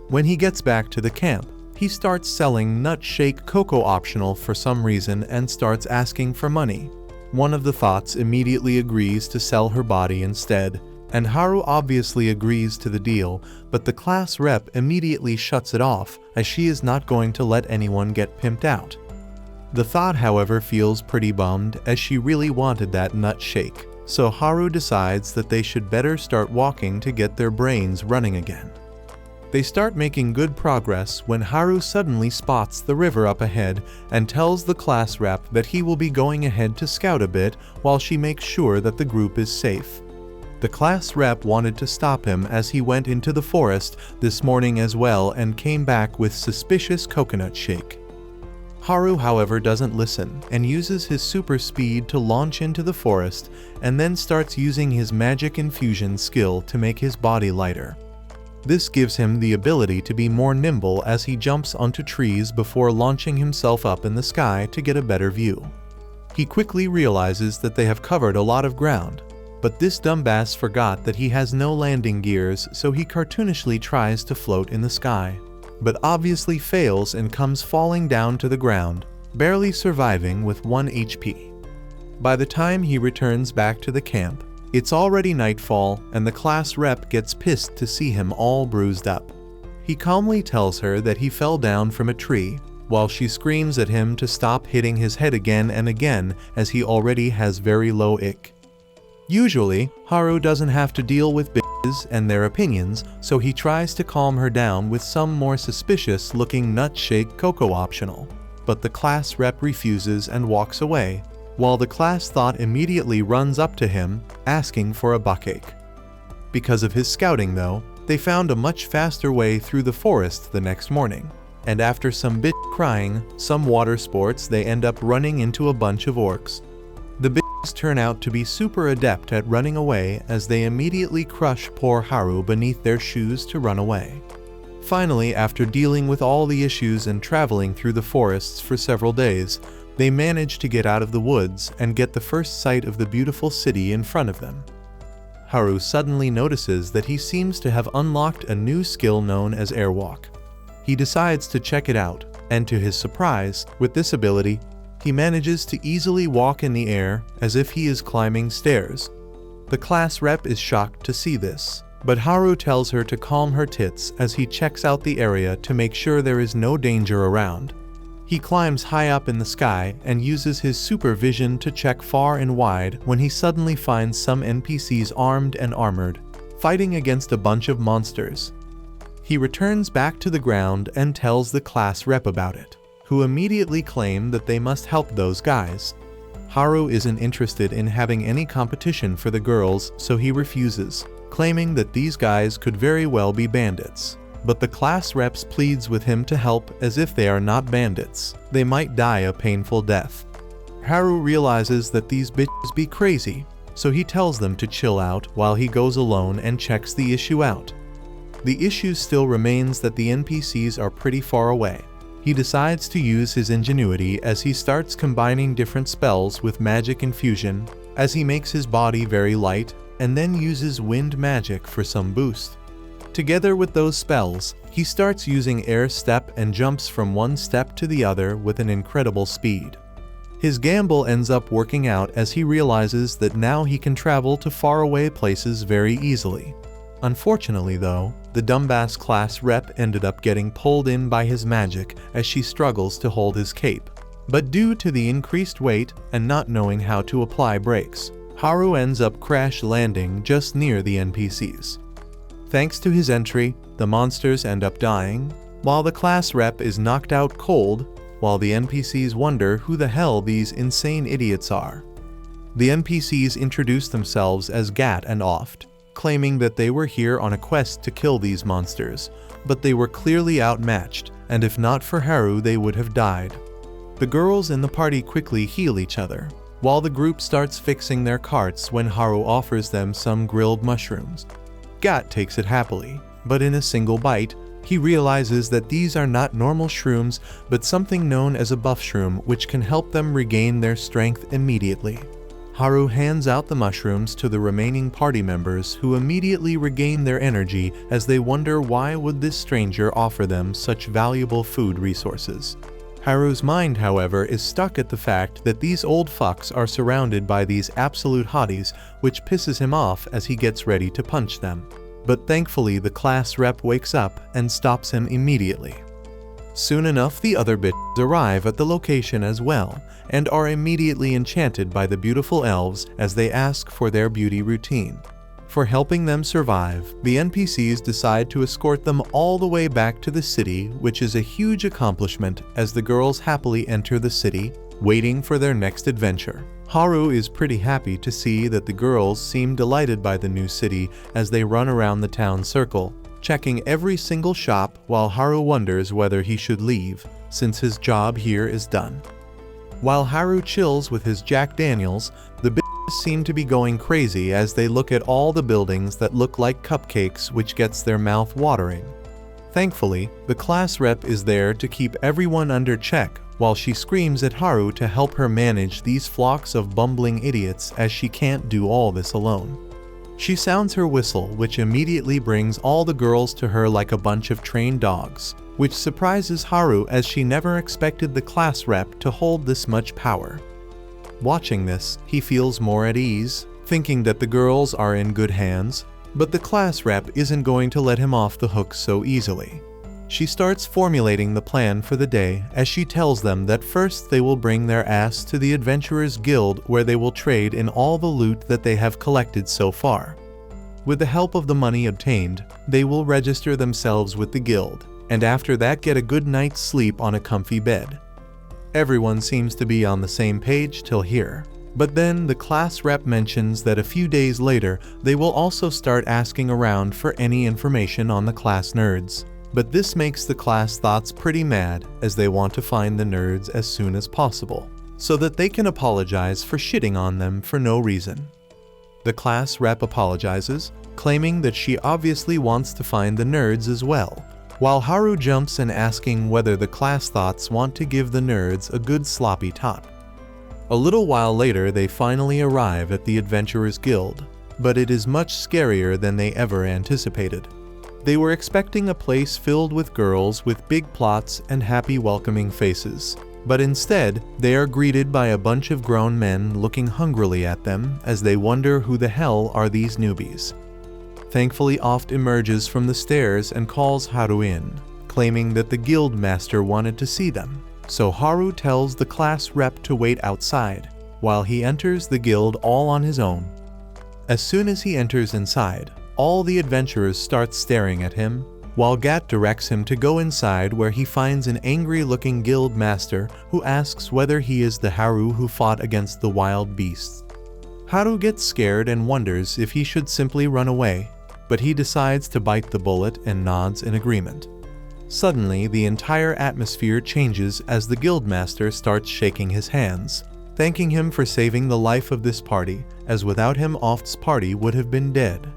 When he gets back to the camp, he starts selling nut shake cocoa optional for some reason and starts asking for money. One of the thoughts immediately agrees to sell her body instead, and Haru obviously agrees to the deal, but the class rep immediately shuts it off as she is not going to let anyone get pimped out. The thought, however, feels pretty bummed as she really wanted that nut shake, so Haru decides that they should better start walking to get their brains running again. They start making good progress when Haru suddenly spots the river up ahead and tells the class rep that he will be going ahead to scout a bit while she makes sure that the group is safe. The class rep wanted to stop him as he went into the forest this morning as well and came back with suspicious coconut shake. Haru, however, doesn't listen and uses his super speed to launch into the forest and then starts using his magic infusion skill to make his body lighter. This gives him the ability to be more nimble as he jumps onto trees before launching himself up in the sky to get a better view. He quickly realizes that they have covered a lot of ground, but this dumbass forgot that he has no landing gears, so he cartoonishly tries to float in the sky, but obviously fails and comes falling down to the ground, barely surviving with 1 HP. By the time he returns back to the camp, it's already nightfall and the class rep gets pissed to see him all bruised up. He calmly tells her that he fell down from a tree, while she screams at him to stop hitting his head again and again as he already has very low IQ. Usually, Haru doesn't have to deal with bitches and their opinions, so he tries to calm her down with some more suspicious looking nut shake cocoa optional. But the class rep refuses and walks away, while the class thought immediately runs up to him, asking for a buckache. Because of his scouting though, they found a much faster way through the forest the next morning, and after some bitch crying, some water sports, they end up running into a bunch of orcs. The bitches turn out to be super adept at running away as they immediately crush poor Haru beneath their shoes to run away. Finally, after dealing with all the issues and traveling through the forests for several days, they manage to get out of the woods and get the first sight of the beautiful city in front of them. Haru suddenly notices that he seems to have unlocked a new skill known as airwalk. He decides to check it out, and to his surprise, with this ability, he manages to easily walk in the air as if he is climbing stairs. The class rep is shocked to see this, but Haru tells her to calm her tits as he checks out the area to make sure there is no danger around. He climbs high up in the sky and uses his supervision to check far and wide when he suddenly finds some NPCs armed and armored, fighting against a bunch of monsters. He returns back to the ground and tells the class rep about it, who immediately claim that they must help those guys. Haru isn't interested in having any competition for the girls, so he refuses, claiming that these guys could very well be bandits. But the class reps pleads with him to help as if they are not bandits. They might die a painful death. Haru realizes that these bitches be crazy, so he tells them to chill out while he goes alone and checks the issue out. The issue still remains that the NPCs are pretty far away. He decides to use his ingenuity as he starts combining different spells with magic infusion, as he makes his body very light, and then uses wind magic for some boost. Together with those spells, he starts using air step and jumps from one step to the other with an incredible speed. His gamble ends up working out as he realizes that now he can travel to faraway places very easily. Unfortunately though, the dumbass class rep ended up getting pulled in by his magic as she struggles to hold his cape. But due to the increased weight and not knowing how to apply brakes, Haru ends up crash landing just near the NPCs. Thanks to his entry, the monsters end up dying, while the class rep is knocked out cold, while the NPCs wonder who the hell these insane idiots are. The NPCs introduce themselves as Gat and Oft, claiming that they were here on a quest to kill these monsters, but they were clearly outmatched, and if not for Haru they would have died. The girls in the party quickly heal each other, while the group starts fixing their carts when Haru offers them some grilled mushrooms. Gat takes it happily, but in a single bite, he realizes that these are not normal shrooms but something known as a buff shroom which can help them regain their strength immediately. Haru hands out the mushrooms to the remaining party members who immediately regain their energy as they wonder why would this stranger offer them such valuable food resources. Haru's mind, however, is stuck at the fact that these old fucks are surrounded by these absolute hotties, which pisses him off as he gets ready to punch them. But thankfully the class rep wakes up and stops him immediately. Soon enough the other bitches arrive at the location as well, and are immediately enchanted by the beautiful elves as they ask for their beauty routine. For helping them survive, the NPCs decide to escort them all the way back to the city, which is a huge accomplishment as the girls happily enter the city, waiting for their next adventure. Haru is pretty happy to see that the girls seem delighted by the new city as they run around the town circle, checking every single shop while Haru wonders whether he should leave, since his job here is done. While Haru chills with his Jack Daniels, the bitches seem to be going crazy as they look at all the buildings that look like cupcakes, which gets their mouth watering. Thankfully, the class rep is there to keep everyone under check while she screams at Haru to help her manage these flocks of bumbling idiots as she can't do all this alone. She sounds her whistle, which immediately brings all the girls to her like a bunch of trained dogs, which surprises Haru as she never expected the class rep to hold this much power. Watching this, he feels more at ease, thinking that the girls are in good hands, but the class rep isn't going to let him off the hook so easily. She starts formulating the plan for the day as she tells them that first they will bring their ass to the Adventurers Guild where they will trade in all the loot that they have collected so far. With the help of the money obtained, they will register themselves with the guild, and after that get a good night's sleep on a comfy bed. Everyone seems to be on the same page till here. But then the class rep mentions that a few days later they will also start asking around for any information on the class nerds. But this makes the class thoughts pretty mad as they want to find the nerds as soon as possible, so that they can apologize for shitting on them for no reason. The class rep apologizes, claiming that she obviously wants to find the nerds as well, while Haru jumps in asking whether the class thoughts want to give the nerds a good sloppy tot. A little while later they finally arrive at the Adventurers Guild, but it is much scarier than they ever anticipated. They were expecting a place filled with girls with big plots and happy welcoming faces, but instead they are greeted by a bunch of grown men looking hungrily at them as they wonder who the hell are these newbies. Thankfully Oft emerges from the stairs and calls Haru in, claiming that the guild master wanted to see them, so Haru tells the class rep to wait outside, while he enters the guild all on his own. As soon as he enters inside, all the adventurers start staring at him, while Gat directs him to go inside where he finds an angry-looking guild master who asks whether he is the Haru who fought against the wild beasts. Haru gets scared and wonders if he should simply run away, but he decides to bite the bullet and nods in agreement. Suddenly, the entire atmosphere changes as the guildmaster starts shaking his hands, thanking him for saving the life of this party, as without him Oft's party would have been dead.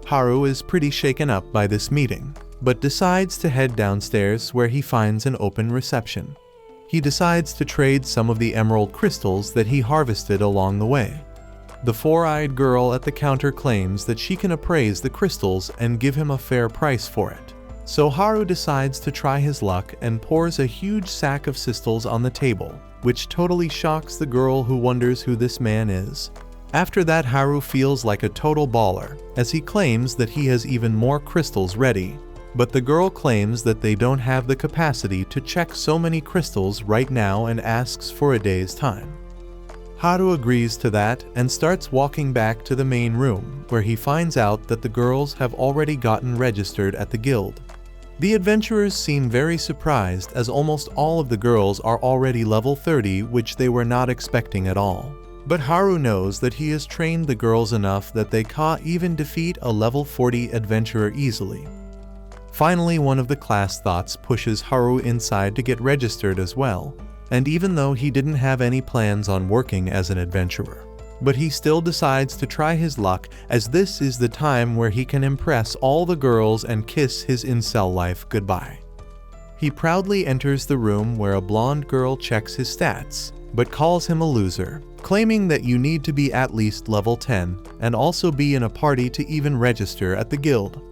Haru is pretty shaken up by this meeting, but decides to head downstairs where he finds an open reception. He decides to trade some of the emerald crystals that he harvested along the way. The four-eyed girl at the counter claims that she can appraise the crystals and give him a fair price for it. So Haru decides to try his luck and pours a huge sack of crystals on the table, which totally shocks the girl who wonders who this man is. After that, Haru feels like a total baller, as he claims that he has even more crystals ready, but the girl claims that they don't have the capacity to check so many crystals right now and asks for a day's time. Haru agrees to that and starts walking back to the main room, where he finds out that the girls have already gotten registered at the guild. The adventurers seem very surprised as almost all of the girls are already level 30, which they were not expecting at all. But Haru knows that he has trained the girls enough that they can't even defeat a level 40 adventurer easily. Finally, one of the class thoughts pushes Haru inside to get registered as well, and even though he didn't have any plans on working as an adventurer, but he still decides to try his luck as this is the time where he can impress all the girls and kiss his incel life goodbye. He proudly enters the room where a blonde girl checks his stats, but calls him a loser, claiming that you need to be at least level 10 and also be in a party to even register at the guild.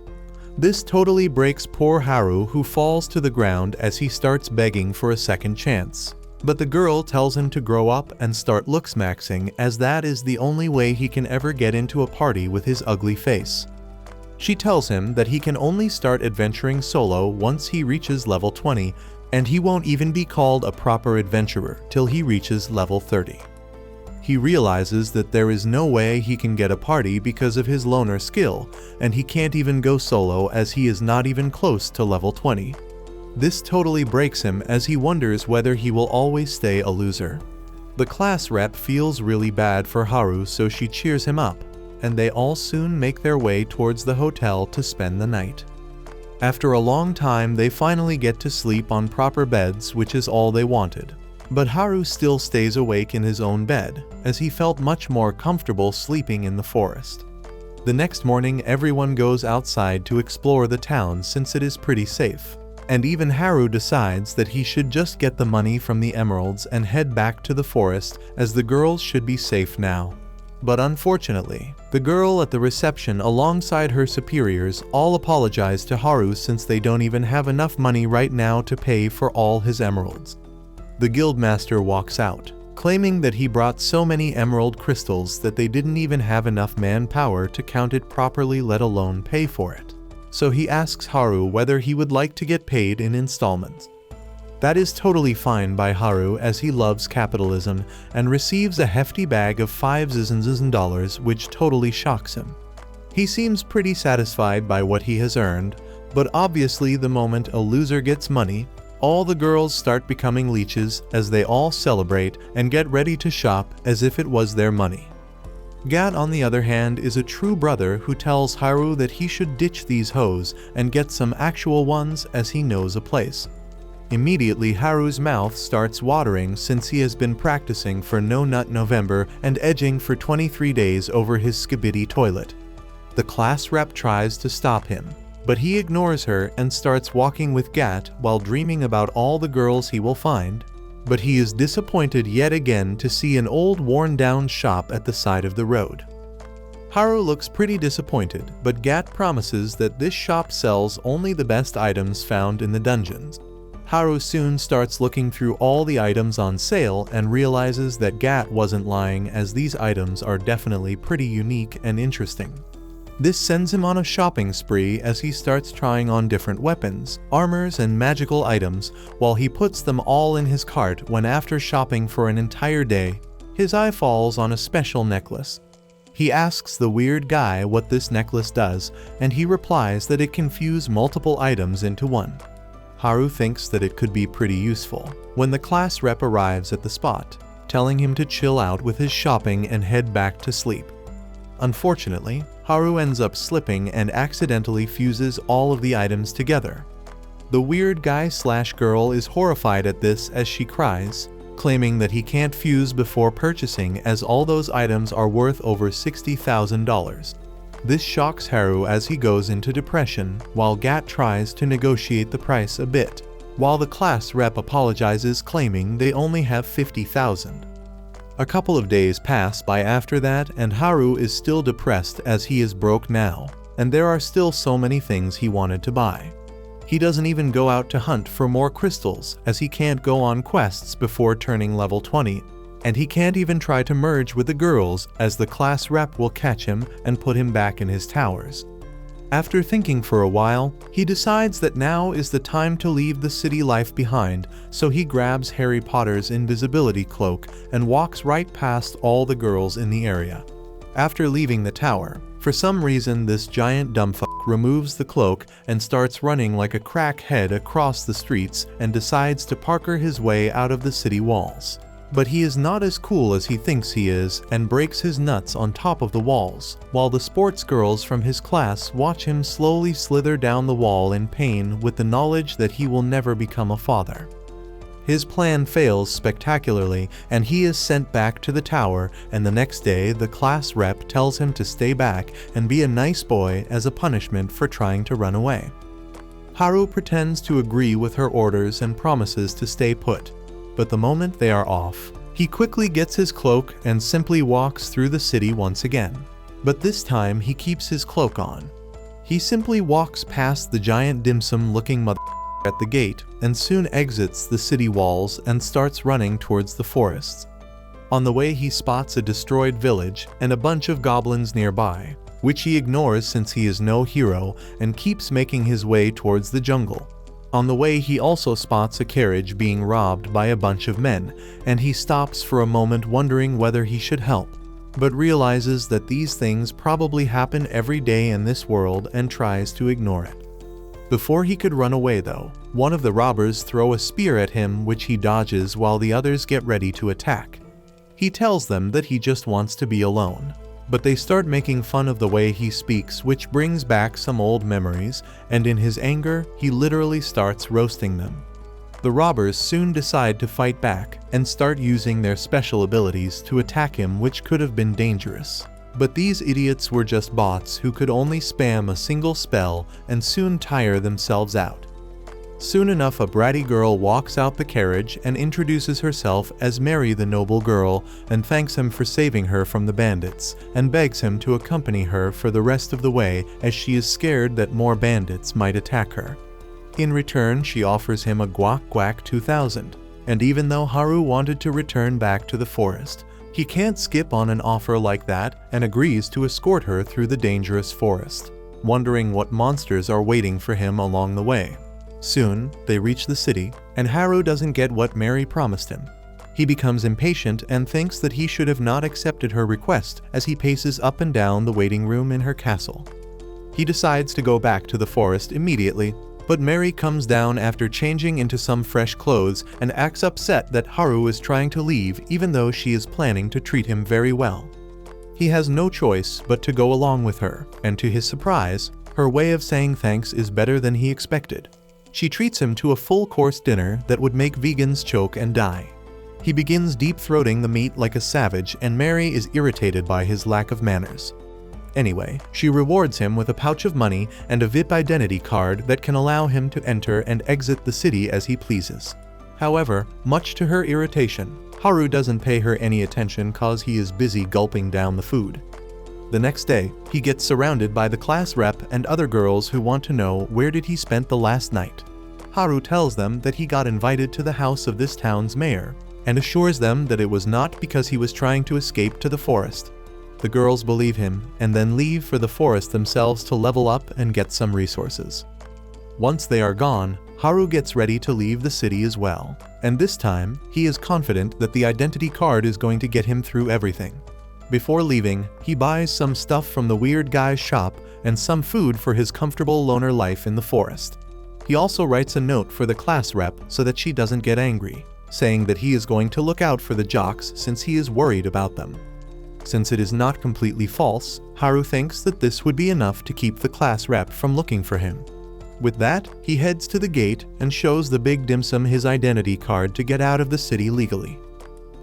This totally breaks poor Haru, who falls to the ground as he starts begging for a second chance. But the girl tells him to grow up and start looks maxing, as that is the only way he can ever get into a party with his ugly face. She tells him that he can only start adventuring solo once he reaches level 20, and he won't even be called a proper adventurer till he reaches level 30. He realizes that there is no way he can get a party because of his loner skill, and he can't even go solo as he is not even close to level 20. This totally breaks him as he wonders whether he will always stay a loser. The class rep feels really bad for Haru, so she cheers him up, and they all soon make their way towards the hotel to spend the night. After a long time, they finally get to sleep on proper beds, which is all they wanted. But Haru still stays awake in his own bed, as he felt much more comfortable sleeping in the forest. The next morning, everyone goes outside to explore the town since it is pretty safe. And even Haru decides that he should just get the money from the emeralds and head back to the forest, as the girls should be safe now. But unfortunately, the girl at the reception alongside her superiors all apologize to Haru since they don't even have enough money right now to pay for all his emeralds. The guildmaster walks out, claiming that he brought so many emerald crystals that they didn't even have enough manpower to count it properly, let alone pay for it. So he asks Haru whether he would like to get paid in installments. That is totally fine by Haru, as he loves capitalism and receives a hefty bag of $5,000, which totally shocks him. He seems pretty satisfied by what he has earned, but obviously the moment a loser gets money, all the girls start becoming leeches as they all celebrate and get ready to shop as if it was their money. Gat, on the other hand, is a true brother who tells Haru that he should ditch these hoes and get some actual ones, as he knows a place. Immediately, Haru's mouth starts watering since he has been practicing for No Nut November and edging for 23 days over his skibidi toilet. The class rep tries to stop him, but he ignores her and starts walking with Gat while dreaming about all the girls he will find. But he is disappointed yet again to see an old worn-down shop at the side of the road. Haru looks pretty disappointed, but Gat promises that this shop sells only the best items found in the dungeons. Haru soon starts looking through all the items on sale and realizes that Gat wasn't lying, as these items are definitely pretty unique and interesting. This sends him on a shopping spree as he starts trying on different weapons, armors, and magical items while he puts them all in his cart when, after shopping for an entire day, his eye falls on a special necklace. He asks the weird guy what this necklace does, and he replies that it can fuse multiple items into one. Haru thinks that it could be pretty useful when the class rep arrives at the spot, telling him to chill out with his shopping and head back to sleep. Unfortunately, Haru ends up slipping and accidentally fuses all of the items together. The weird guy/girl is horrified at this as she cries, claiming that he can't fuse before purchasing as all those items are worth over $60,000. This shocks Haru as he goes into depression, while Gat tries to negotiate the price a bit, while the class rep apologizes, claiming they only have $50,000. A couple of days pass by after that, and Haru is still depressed as he is broke now, and there are still so many things he wanted to buy. He doesn't even go out to hunt for more crystals, as he can't go on quests before turning level 20, and he can't even try to merge with the girls as the class rep will catch him and put him back in his towers. After thinking for a while, he decides that now is the time to leave the city life behind, so he grabs Harry Potter's invisibility cloak and walks right past all the girls in the area. After leaving the tower, for some reason this giant dumbfuck removes the cloak and starts running like a crackhead across the streets and decides to parkour his way out of the city walls. But he is not as cool as he thinks he is and breaks his nuts on top of the walls, while the sports girls from his class watch him slowly slither down the wall in pain with the knowledge that he will never become a father. His plan fails spectacularly and he is sent back to the tower, and the next day the class rep tells him to stay back and be a nice boy as a punishment for trying to run away. Haru pretends to agree with her orders and promises to stay put. But the moment they are off, he quickly gets his cloak and simply walks through the city once again. But this time he keeps his cloak on. He simply walks past the giant dim sum-looking mother at the gate and soon exits the city walls and starts running towards the forests. On the way he spots a destroyed village and a bunch of goblins nearby, which he ignores since he is no hero and keeps making his way towards the jungle. On the way he also spots a carriage being robbed by a bunch of men, and he stops for a moment wondering whether he should help, but realizes that these things probably happen every day in this world and tries to ignore it. Before he could run away though, one of the robbers throw a spear at him which he dodges while the others get ready to attack. He tells them that he just wants to be alone. But they start making fun of the way he speaks, which brings back some old memories, and in his anger, he literally starts roasting them. The robbers soon decide to fight back and start using their special abilities to attack him, which could have been dangerous. But these idiots were just bots who could only spam a single spell and soon tire themselves out. Soon enough, a bratty girl walks out the carriage and introduces herself as Mary, the noble girl, and thanks him for saving her from the bandits, and begs him to accompany her for the rest of the way as she is scared that more bandits might attack her. In return, she offers him a guac 2000, and even though Haru wanted to return back to the forest, he can't skip on an offer like that and agrees to escort her through the dangerous forest, wondering what monsters are waiting for him along the way. Soon, they reach the city, and Haru doesn't get what Mary promised him. He becomes impatient and thinks that he should have not accepted her request as he paces up and down the waiting room in her castle. He decides to go back to the forest immediately, but Mary comes down after changing into some fresh clothes and acts upset that Haru is trying to leave even though she is planning to treat him very well. He has no choice but to go along with her, and to his surprise, her way of saying thanks is better than he expected. She treats him to a full-course dinner that would make vegans choke and die. He begins deep-throating the meat like a savage, and Mary is irritated by his lack of manners. Anyway, she rewards him with a pouch of money and a VIP identity card that can allow him to enter and exit the city as he pleases. However, much to her irritation, Haru doesn't pay her any attention cause he is busy gulping down the food. The next day, he gets surrounded by the class rep and other girls who want to know where did he spend the last night. Haru tells them that he got invited to the house of this town's mayor, and assures them that it was not because he was trying to escape to the forest. The girls believe him and then leave for the forest themselves to level up and get some resources. Once they are gone, Haru gets ready to leave the city as well, and this time, he is confident that the identity card is going to get him through everything. Before leaving, he buys some stuff from the weird guy's shop and some food for his comfortable loner life in the forest. He also writes a note for the class rep so that she doesn't get angry, saying that he is going to look out for the jocks since he is worried about them. Since it is not completely false, Haru thinks that this would be enough to keep the class rep from looking for him. With that, he heads to the gate and shows the big dim sum his identity card to get out of the city legally.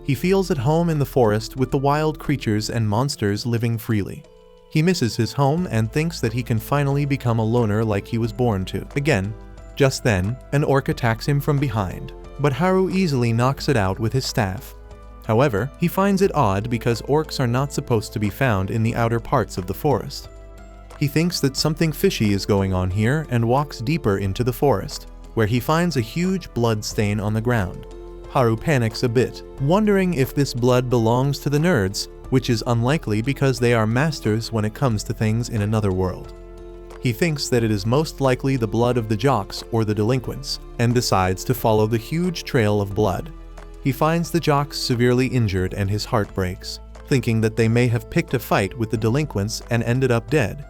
He feels at home in the forest with the wild creatures and monsters living freely. He misses his home and thinks that he can finally become a loner like he was born to. Again, just then, an orc attacks him from behind, but Haru easily knocks it out with his staff. However, he finds it odd because orcs are not supposed to be found in the outer parts of the forest. He thinks that something fishy is going on here and walks deeper into the forest, where he finds a huge blood stain on the ground. Haru panics a bit, wondering if this blood belongs to the nerds, which is unlikely because they are masters when it comes to things in another world. He thinks that it is most likely the blood of the jocks or the delinquents, and decides to follow the huge trail of blood. He finds the jocks severely injured and his heart breaks, thinking that they may have picked a fight with the delinquents and ended up dead.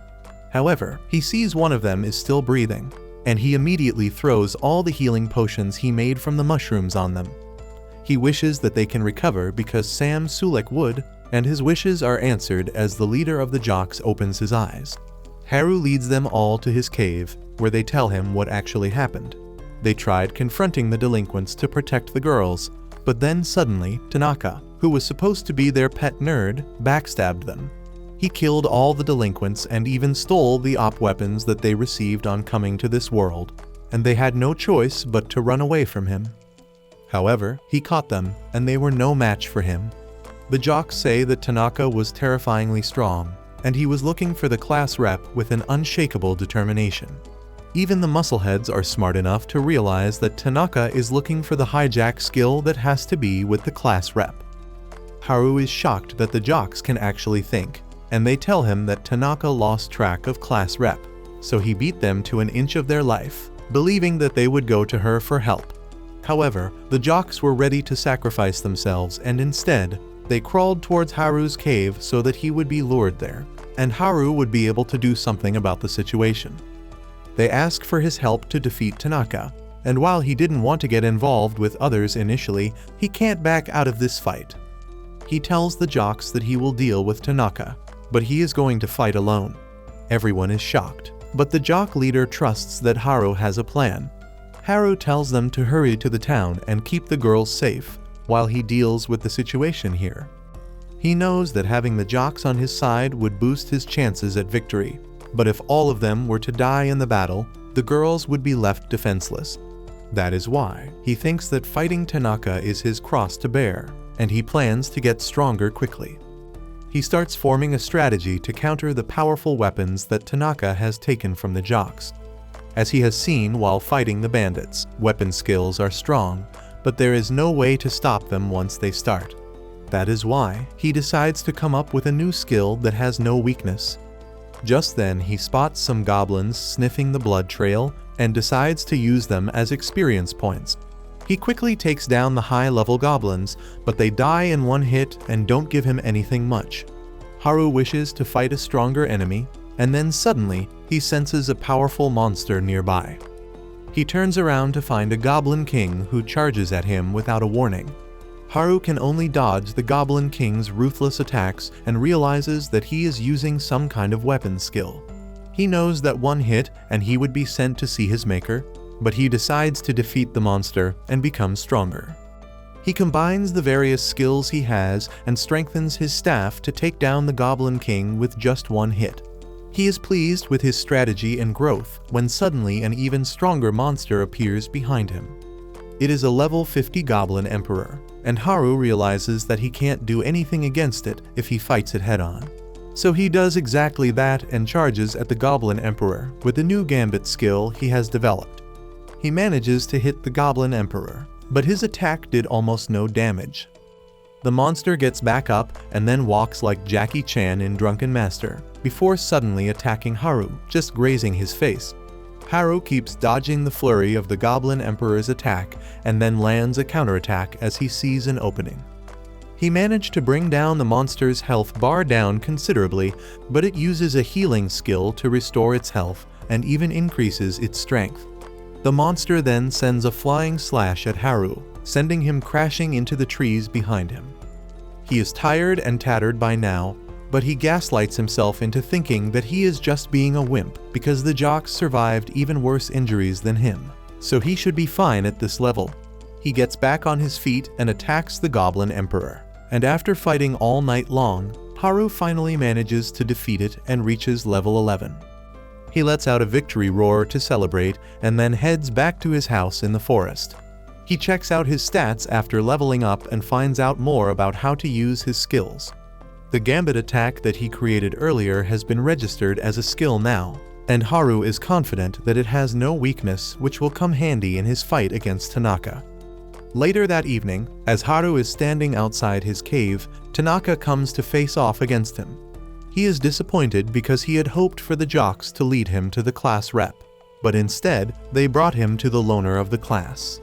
However, he sees one of them is still breathing, and he immediately throws all the healing potions he made from the mushrooms on them. He wishes that they can recover because Sam Sulek would, and his wishes are answered as the leader of the jocks opens his eyes. Haru leads them all to his cave, where they tell him what actually happened. They tried confronting the delinquents to protect the girls, but then suddenly, Tanaka, who was supposed to be their pet nerd, backstabbed them. He killed all the delinquents and even stole the op weapons that they received on coming to this world, and they had no choice but to run away from him. However, he caught them, and they were no match for him. The jocks say that Tanaka was terrifyingly strong, and he was looking for the class rep with an unshakable determination. Even the muscleheads are smart enough to realize that Tanaka is looking for the hijack skill that has to be with the class rep. Haru is shocked that the jocks can actually think, and they tell him that Tanaka lost track of class rep, so he beat them to an inch of their life, believing that they would go to her for help. However, the jocks were ready to sacrifice themselves, and instead, they crawled towards Haru's cave so that he would be lured there, and Haru would be able to do something about the situation. They ask for his help to defeat Tanaka, and while he didn't want to get involved with others initially, he can't back out of this fight. He tells the jocks that he will deal with Tanaka, but he is going to fight alone. Everyone is shocked, but the jock leader trusts that Haru has a plan. Haru tells them to hurry to the town and keep the girls safe, while he deals with the situation here. He knows that having the jocks on his side would boost his chances at victory, but if all of them were to die in the battle, the girls would be left defenseless. That is why he thinks that fighting Tanaka is his cross to bear, and he plans to get stronger quickly. He starts forming a strategy to counter the powerful weapons that Tanaka has taken from the jocks. As he has seen while fighting the bandits, weapon skills are strong, but there is no way to stop them once they start. That is why he decides to come up with a new skill that has no weakness. Just then he spots some goblins sniffing the blood trail and decides to use them as experience points. He quickly takes down the high-level goblins, but they die in one hit and don't give him anything much. Haru wishes to fight a stronger enemy, and then suddenly he senses a powerful monster nearby. He turns around to find a goblin king who charges at him without a warning. Haru can only dodge the goblin king's ruthless attacks and realizes that he is using some kind of weapon skill. He knows that one hit and he would be sent to see his maker, but he decides to defeat the monster and become stronger. He combines the various skills he has and strengthens his staff to take down the Goblin King with just one hit. He is pleased with his strategy and growth when suddenly an even stronger monster appears behind him. It is a level 50 Goblin Emperor, and Haru realizes that he can't do anything against it if he fights it head-on. So he does exactly that and charges at the Goblin Emperor with the new Gambit skill he has developed. He manages to hit the Goblin Emperor, but his attack did almost no damage. The monster gets back up and then walks like Jackie Chan in Drunken Master, before suddenly attacking Haru, just grazing his face. Haru keeps dodging the flurry of the Goblin Emperor's attack and then lands a counterattack as he sees an opening. He managed to bring down the monster's health bar down considerably, but it uses a healing skill to restore its health and even increases its strength. The monster then sends a flying slash at Haru, sending him crashing into the trees behind him. He is tired and tattered by now, but he gaslights himself into thinking that he is just being a wimp because the jocks survived even worse injuries than him, so he should be fine at this level. He gets back on his feet and attacks the Goblin Emperor, and after fighting all night long, Haru finally manages to defeat it and reaches level 11. He lets out a victory roar to celebrate and then heads back to his house in the forest. He checks out his stats after leveling up and finds out more about how to use his skills. The Gambit attack that he created earlier has been registered as a skill now, and Haru is confident that it has no weakness, which will come handy in his fight against Tanaka. Later that evening, as Haru is standing outside his cave, Tanaka comes to face off against him. He is disappointed because he had hoped for the jocks to lead him to the class rep, but instead they brought him to the loner of the class.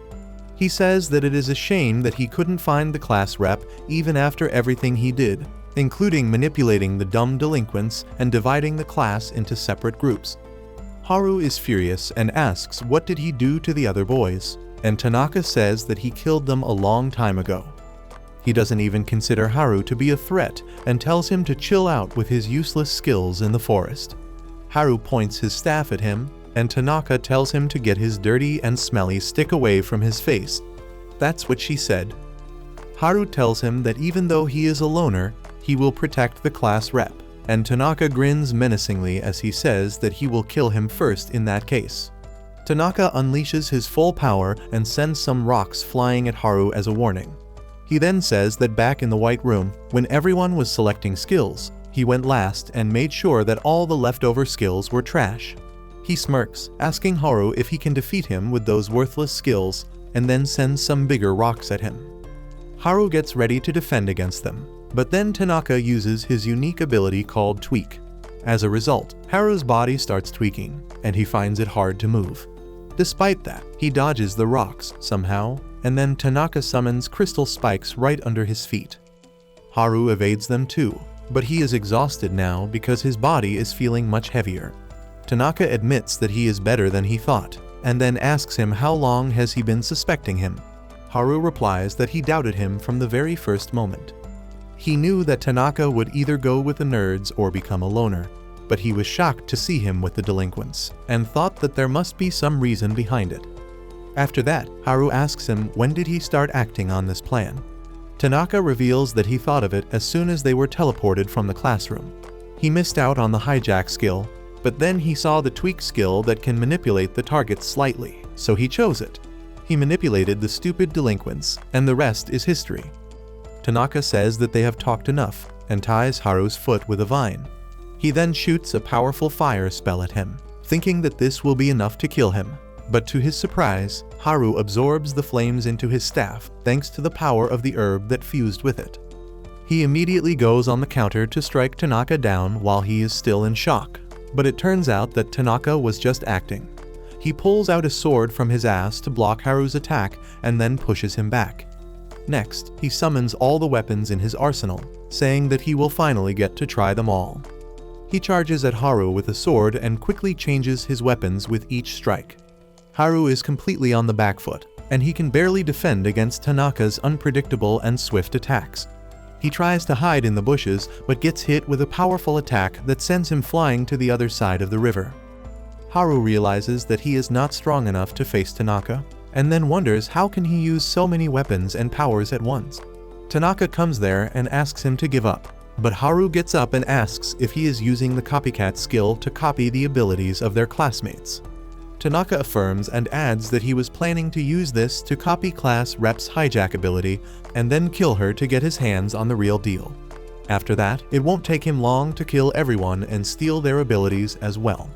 He says that it is a shame that he couldn't find the class rep even after everything he did, including manipulating the dumb delinquents and dividing the class into separate groups. Haru is furious and asks what did he do to the other boys, and Tanaka says that he killed them a long time ago. He doesn't even consider Haru to be a threat and tells him to chill out with his useless skills in the forest. Haru points his staff at him, and Tanaka tells him to get his dirty and smelly stick away from his face. That's what she said. Haru tells him that even though he is a loner, he will protect the class rep, and Tanaka grins menacingly as he says that he will kill him first in that case. Tanaka unleashes his full power and sends some rocks flying at Haru as a warning. He then says that back in the White Room, when everyone was selecting skills, he went last and made sure that all the leftover skills were trash. He smirks, asking Haru if he can defeat him with those worthless skills, and then sends some bigger rocks at him. Haru gets ready to defend against them, but then Tanaka uses his unique ability called Tweak. As a result, Haru's body starts tweaking, and he finds it hard to move. Despite that, he dodges the rocks somehow, and then Tanaka summons crystal spikes right under his feet. Haru evades them too, but he is exhausted now because his body is feeling much heavier. Tanaka admits that he is better than he thought, and then asks him how long has he been suspecting him. Haru replies that he doubted him from the very first moment. He knew that Tanaka would either go with the nerds or become a loner, but he was shocked to see him with the delinquents, and thought that there must be some reason behind it. After that, Haru asks him when did he start acting on this plan. Tanaka reveals that he thought of it as soon as they were teleported from the classroom. He missed out on the hijack skill, but then he saw the tweak skill that can manipulate the target slightly, so he chose it. He manipulated the stupid delinquents, and the rest is history. Tanaka says that they have talked enough, and ties Haru's foot with a vine. He then shoots a powerful fire spell at him, thinking that this will be enough to kill him. But to his surprise, Haru absorbs the flames into his staff thanks to the power of the herb that fused with it. He immediately goes on the counter to strike Tanaka down while he is still in shock, but it turns out that Tanaka was just acting. He pulls out a sword from his ass to block Haru's attack and then pushes him back. Next, he summons all the weapons in his arsenal, saying that he will finally get to try them all. He charges at Haru with a sword and quickly changes his weapons with each strike. Haru is completely on the back foot, and he can barely defend against Tanaka's unpredictable and swift attacks. He tries to hide in the bushes, but gets hit with a powerful attack that sends him flying to the other side of the river. Haru realizes that he is not strong enough to face Tanaka, and then wonders how can he use so many weapons and powers at once. Tanaka comes there and asks him to give up, but Haru gets up and asks if he is using the copycat skill to copy the abilities of their classmates. Tanaka affirms and adds that he was planning to use this to copy class rep's hijack ability and then kill her to get his hands on the real deal. After that, it won't take him long to kill everyone and steal their abilities as well.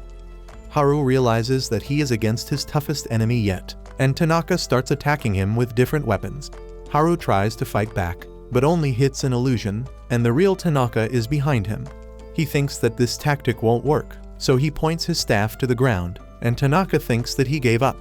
Haru realizes that he is against his toughest enemy yet, and Tanaka starts attacking him with different weapons. Haru tries to fight back, but only hits an illusion, and the real Tanaka is behind him. He thinks that this tactic won't work, so he points his staff to the ground, and Tanaka thinks that he gave up.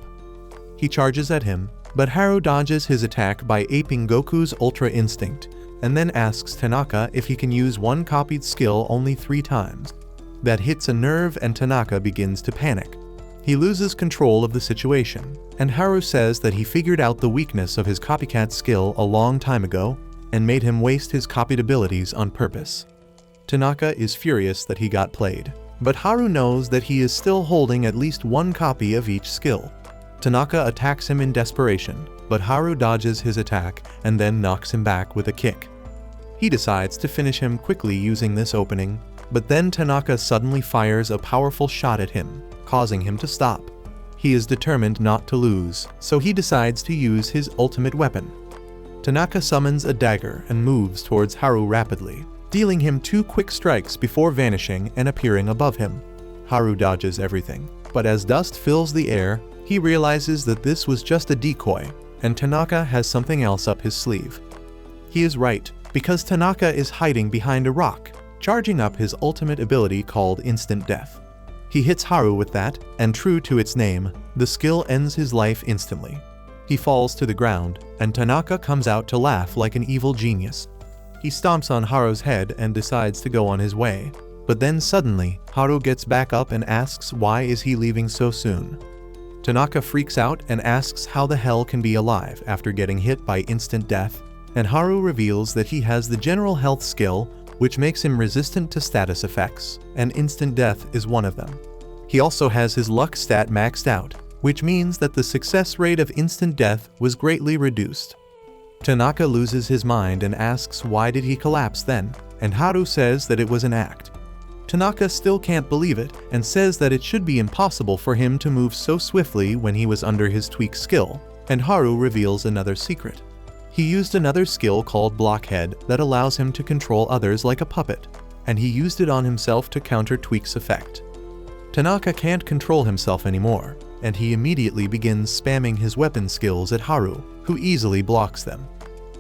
He charges at him, but Haru dodges his attack by aping Goku's Ultra Instinct, and then asks Tanaka if he can use one copied skill only 3 times. That hits a nerve and Tanaka begins to panic. He loses control of the situation, and Haru says that he figured out the weakness of his copycat skill a long time ago and made him waste his copied abilities on purpose. Tanaka is furious that he got played, but Haru knows that he is still holding at least one copy of each skill. Tanaka attacks him in desperation, but Haru dodges his attack and then knocks him back with a kick. He decides to finish him quickly using this opening, but then Tanaka suddenly fires a powerful shot at him, causing him to stop. He is determined not to lose, so he decides to use his ultimate weapon. Tanaka summons a dagger and moves towards Haru rapidly, dealing him 2 quick strikes before vanishing and appearing above him. Haru dodges everything, but as dust fills the air, he realizes that this was just a decoy, and Tanaka has something else up his sleeve. He is right, because Tanaka is hiding behind a rock, charging up his ultimate ability called Instant Death. He hits Haru with that, and true to its name, the skill ends his life instantly. He falls to the ground, and Tanaka comes out to laugh like an evil genius. He stomps on Haru's head and decides to go on his way, but then suddenly, Haru gets back up and asks why is he leaving so soon. Tanaka freaks out and asks how the hell can be alive after getting hit by instant death, and Haru reveals that he has the general health skill, which makes him resistant to status effects, and instant death is one of them. He also has his luck stat maxed out, which means that the success rate of instant death was greatly reduced. Tanaka loses his mind and asks why did he collapse then, and Haru says that it was an act. Tanaka still can't believe it and says that it should be impossible for him to move so swiftly when he was under his tweak skill, and Haru reveals another secret. He used another skill called Blockhead that allows him to control others like a puppet, and he used it on himself to counter Tweak's effect. Tanaka can't control himself anymore, and he immediately begins spamming his weapon skills at Haru, who easily blocks them.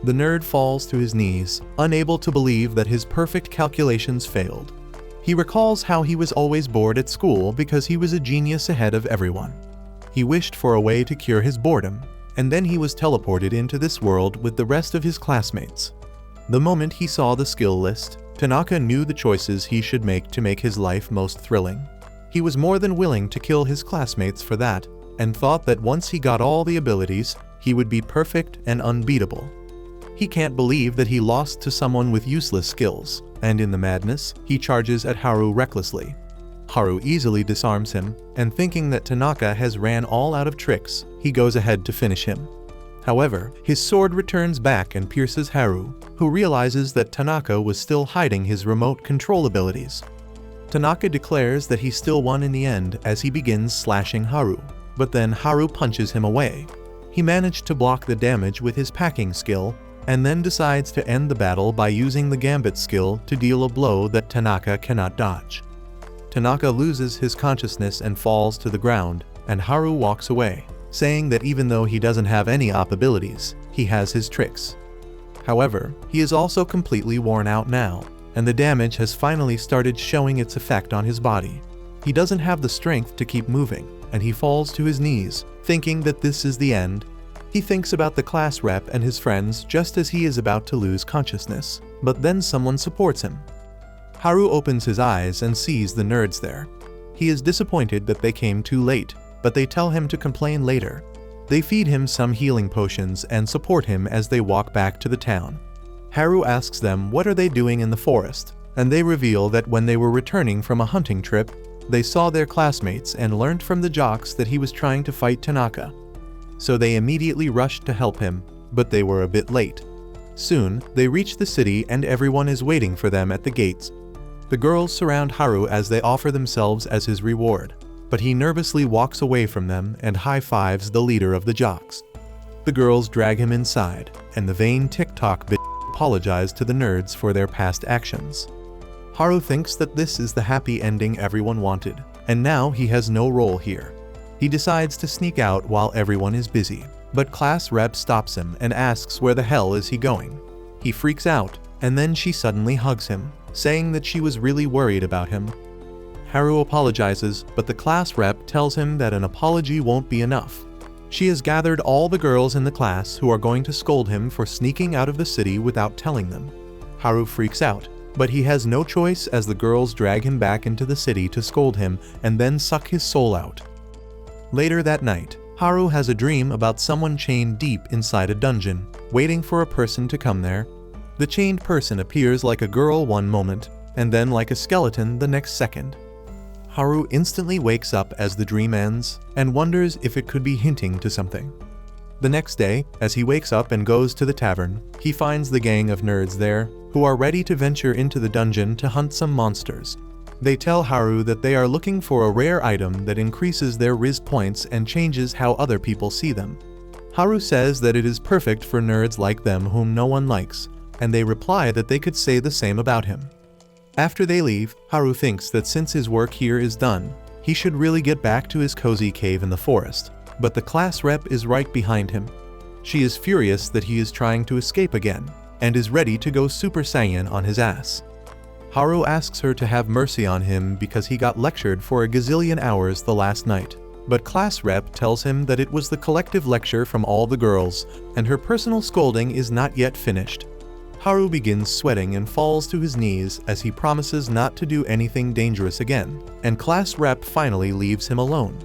The nerd falls to his knees, unable to believe that his perfect calculations failed. He recalls how he was always bored at school because he was a genius ahead of everyone. He wished for a way to cure his boredom, and then he was teleported into this world with the rest of his classmates. The moment he saw the skill list, Tanaka knew the choices he should make to make his life most thrilling. He was more than willing to kill his classmates for that, and thought that once he got all the abilities, he would be perfect and unbeatable. He can't believe that he lost to someone with useless skills, and in the madness, he charges at Haru recklessly. Haru easily disarms him, and thinking that Tanaka has ran all out of tricks, he goes ahead to finish him. However, his sword returns back and pierces Haru, who realizes that Tanaka was still hiding his remote control abilities. Tanaka declares that he still won in the end as he begins slashing Haru, but then Haru punches him away. He managed to block the damage with his packing skill, and then decides to end the battle by using the gambit skill to deal a blow that Tanaka cannot dodge. Tanaka loses his consciousness and falls to the ground, and Haru walks away, saying that even though he doesn't have any op abilities, he has his tricks. However, he is also completely worn out now, and the damage has finally started showing its effect on his body. He doesn't have the strength to keep moving, and he falls to his knees, thinking that this is the end. He thinks about the class rep and his friends just as he is about to lose consciousness, but then someone supports him. Haru opens his eyes and sees the nerds there. He is disappointed that they came too late, but they tell him to complain later. They feed him some healing potions and support him as they walk back to the town. Haru asks them what are they doing in the forest, and they reveal that when they were returning from a hunting trip, they saw their classmates and learned from the jocks that he was trying to fight Tanaka. So they immediately rushed to help him, but they were a bit late. Soon, they reach the city and everyone is waiting for them at the gates. The girls surround Haru as they offer themselves as his reward, but he nervously walks away from them and high-fives the leader of the jocks. The girls drag him inside, and the vain TikTok bitch apologize to the nerds for their past actions. Haru thinks that this is the happy ending everyone wanted, and now he has no role here. He decides to sneak out while everyone is busy, but class rep stops him and asks where the hell is he going. He freaks out, and then she suddenly hugs him, saying that she was really worried about him. Haru apologizes, but the class rep tells him that an apology won't be enough. She has gathered all the girls in the class who are going to scold him for sneaking out of the city without telling them. Haru freaks out, but he has no choice as the girls drag him back into the city to scold him and then suck his soul out. Later that night, Haru has a dream about someone chained deep inside a dungeon, waiting for a person to come there. The chained person appears like a girl one moment, and then like a skeleton the next second. Haru instantly wakes up as the dream ends, and wonders if it could be hinting to something. The next day, as he wakes up and goes to the tavern, he finds the gang of nerds there, who are ready to venture into the dungeon to hunt some monsters. They tell Haru that they are looking for a rare item that increases their Riz points and changes how other people see them. Haru says that it is perfect for nerds like them whom no one likes, and they reply that they could say the same about him. After they leave, Haru thinks that since his work here is done, he should really get back to his cozy cave in the forest, but the class rep is right behind him. She is furious that he is trying to escape again, and is ready to go Super Saiyan on his ass. Haru asks her to have mercy on him because he got lectured for a gazillion hours the last night, but class rep tells him that it was the collective lecture from all the girls, and her personal scolding is not yet finished. Haru begins sweating and falls to his knees as he promises not to do anything dangerous again, and class rep finally leaves him alone.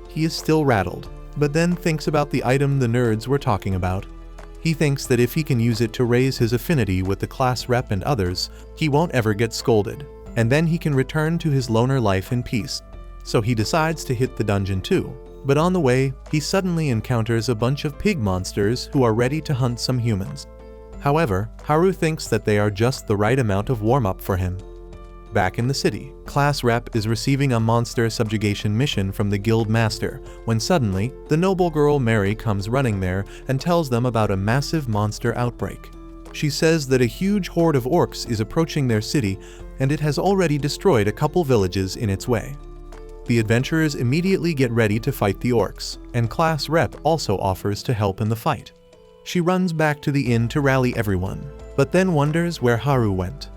He is still rattled, but then thinks about the item the nerds were talking about. He thinks that if he can use it to raise his affinity with the class rep and others, he won't ever get scolded, and then he can return to his loner life in peace. So he decides to hit the dungeon too, but on the way, he suddenly encounters a bunch of pig monsters who are ready to hunt some humans. However, Haru thinks that they are just the right amount of warm-up for him. Back in the city, class rep is receiving a monster subjugation mission from the guild master, when suddenly, the noble girl Mary comes running there and tells them about a massive monster outbreak. She says that a huge horde of orcs is approaching their city, and it has already destroyed a couple villages in its way. The adventurers immediately get ready to fight the orcs, and class rep also offers to help in the fight. She runs back to the inn to rally everyone, but then wonders where Haru went.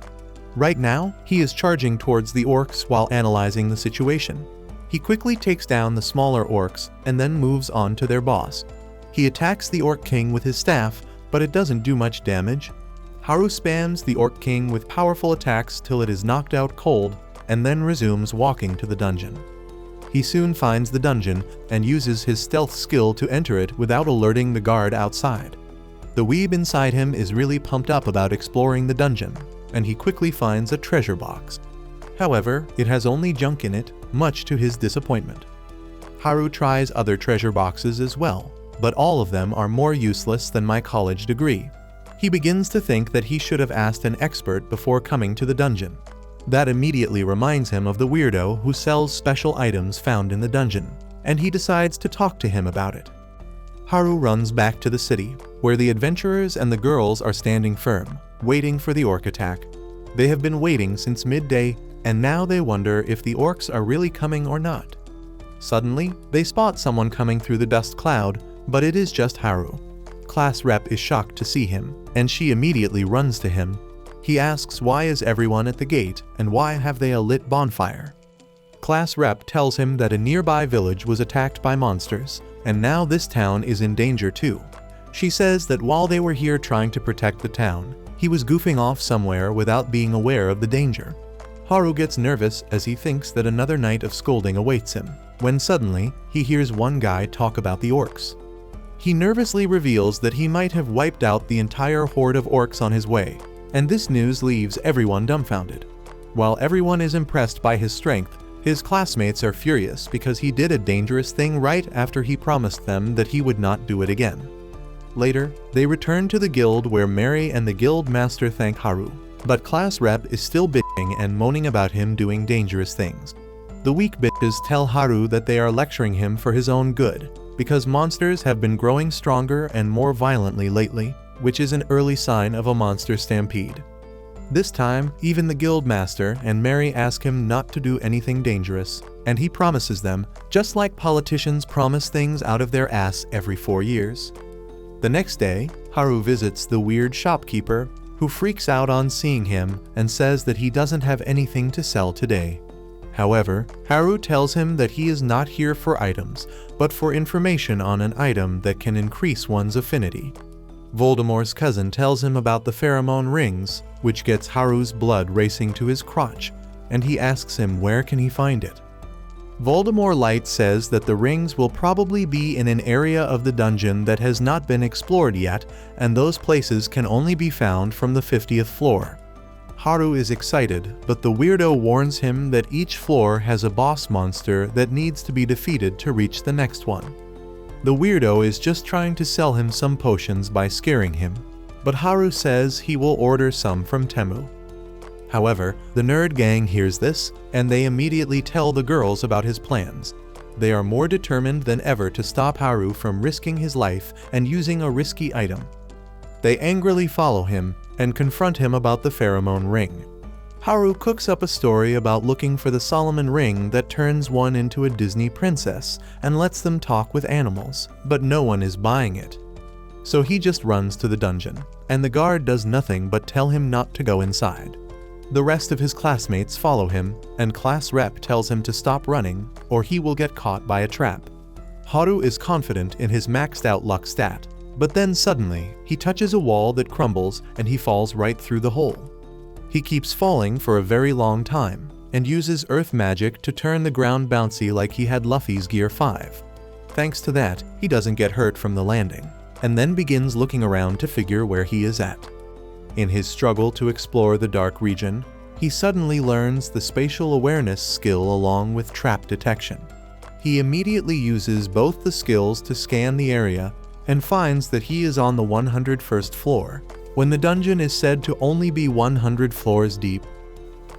Right now, he is charging towards the orcs while analyzing the situation. He quickly takes down the smaller orcs and then moves on to their boss. He attacks the orc king with his staff, but it doesn't do much damage. Haru spams the orc king with powerful attacks till it is knocked out cold, and then resumes walking to the dungeon. He soon finds the dungeon and uses his stealth skill to enter it without alerting the guard outside. The weeb inside him is really pumped up about exploring the dungeon, and he quickly finds a treasure box. However, it has only junk in it, much to his disappointment. Haru tries other treasure boxes as well, but all of them are more useless than my college degree. He begins to think that he should have asked an expert before coming to the dungeon. That immediately reminds him of the weirdo who sells special items found in the dungeon, and he decides to talk to him about it. Haru runs back to the city, where the adventurers and the girls are standing firm, waiting for the orc attack. They have been waiting since midday, and now they wonder if the orcs are really coming or not. Suddenly, they spot someone coming through the dust cloud, but it is just Haru. Class rep is shocked to see him, and she immediately runs to him. He asks why is everyone at the gate, and why have they a lit bonfire? Class rep tells him that a nearby village was attacked by monsters, and now this town is in danger too. She says that while they were here trying to protect the town, he was goofing off somewhere without being aware of the danger. Haru gets nervous as he thinks that another night of scolding awaits him, when suddenly, he hears one guy talk about the orcs. He nervously reveals that he might have wiped out the entire horde of orcs on his way, and this news leaves everyone dumbfounded. While everyone is impressed by his strength, his classmates are furious because he did a dangerous thing right after he promised them that he would not do it again. Later, they return to the guild where Mary and the guild master thank Haru, but class rep is still bitching and moaning about him doing dangerous things. The weak bitches tell Haru that they are lecturing him for his own good, because monsters have been growing stronger and more violently lately, which is an early sign of a monster stampede. This time, even the guild master and Mary ask him not to do anything dangerous, and he promises them, just like politicians promise things out of their ass every 4 years. The next day, Haru visits the weird shopkeeper, who freaks out on seeing him and says that he doesn't have anything to sell today. However, Haru tells him that he is not here for items, but for information on an item that can increase one's affinity. Voldemort's cousin tells him about the pheromone rings, which gets Haru's blood racing to his crotch, and he asks him where can he find it. Voldemort Light says that the rings will probably be in an area of the dungeon that has not been explored yet, and those places can only be found from the 50th floor. Haru is excited, but the weirdo warns him that each floor has a boss monster that needs to be defeated to reach the next one. The weirdo is just trying to sell him some potions by scaring him, but Haru says he will order some from Temu. However, the nerd gang hears this, and they immediately tell the girls about his plans. They are more determined than ever to stop Haru from risking his life and using a risky item. They angrily follow him and confront him about the pheromone ring. Haru cooks up a story about looking for the Solomon ring that turns one into a Disney princess and lets them talk with animals, but no one is buying it. So he just runs to the dungeon, and the guard does nothing but tell him not to go inside. The rest of his classmates follow him, and class rep tells him to stop running or he will get caught by a trap. Haru is confident in his maxed out luck stat, but then suddenly he touches a wall that crumbles and he falls right through the hole. He keeps falling for a very long time and uses earth magic to turn the ground bouncy like he had Luffy's Gear 5. Thanks to that, he doesn't get hurt from the landing, and then begins looking around to figure where he is at. In his struggle to explore the dark region, he suddenly learns the spatial awareness skill along with trap detection. He immediately uses both the skills to scan the area and finds that he is on the 101st floor, when the dungeon is said to only be 100 floors deep.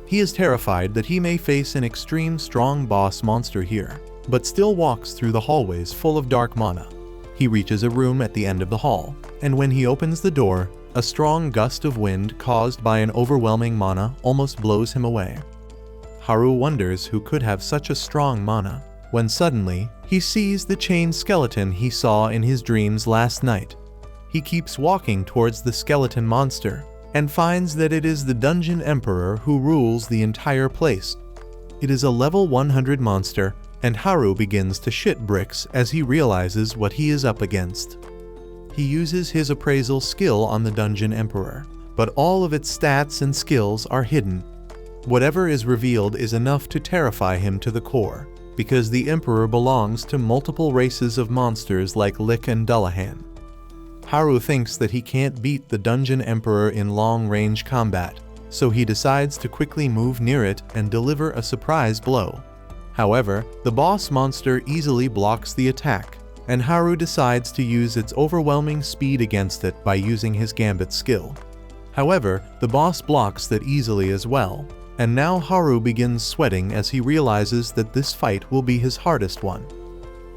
He is terrified that he may face an extreme strong boss monster here, but still walks through the hallways full of dark mana. He reaches a room at the end of the hall, and when he opens the door, a strong gust of wind caused by an overwhelming mana almost blows him away. Haru wonders who could have such a strong mana, when suddenly he sees the chained skeleton he saw in his dreams last night. He keeps walking towards the skeleton monster and finds that it is the Dungeon Emperor who rules the entire place. It is a level 100 monster, and Haru begins to shit bricks as he realizes what he is up against. He uses his appraisal skill on the Dungeon Emperor, but all of its stats and skills are hidden. Whatever is revealed is enough to terrify him to the core, because the Emperor belongs to multiple races of monsters like Lick and Dullahan. Haru thinks that he can't beat the Dungeon Emperor in long-range combat, so he decides to quickly move near it and deliver a surprise blow. However, the boss monster easily blocks the attack, and Haru decides to use its overwhelming speed against it by using his gambit skill. However, the boss blocks that easily as well, and now Haru begins sweating as he realizes that this fight will be his hardest one.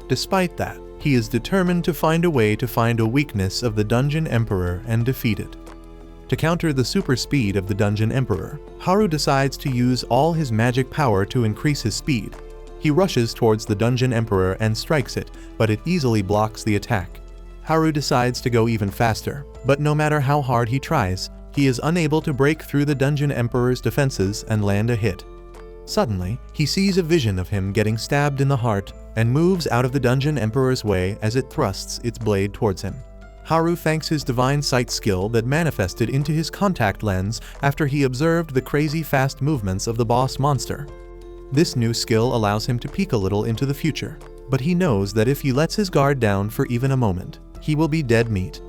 Despite that, he is determined to find a way to find a weakness of the Dungeon Emperor and defeat it. To counter the super speed of the Dungeon Emperor, Haru decides to use all his magic power to increase his speed. He rushes towards the Dungeon Emperor and strikes it, but it easily blocks the attack. Haru decides to go even faster, but no matter how hard he tries, he is unable to break through the Dungeon Emperor's defenses and land a hit. Suddenly, he sees a vision of him getting stabbed in the heart and moves out of the Dungeon Emperor's way as it thrusts its blade towards him. Haru thanks his divine sight skill that manifested into his contact lens after he observed the crazy fast movements of the boss monster. This new skill allows him to peek a little into the future, but he knows that if he lets his guard down for even a moment, he will be dead meat.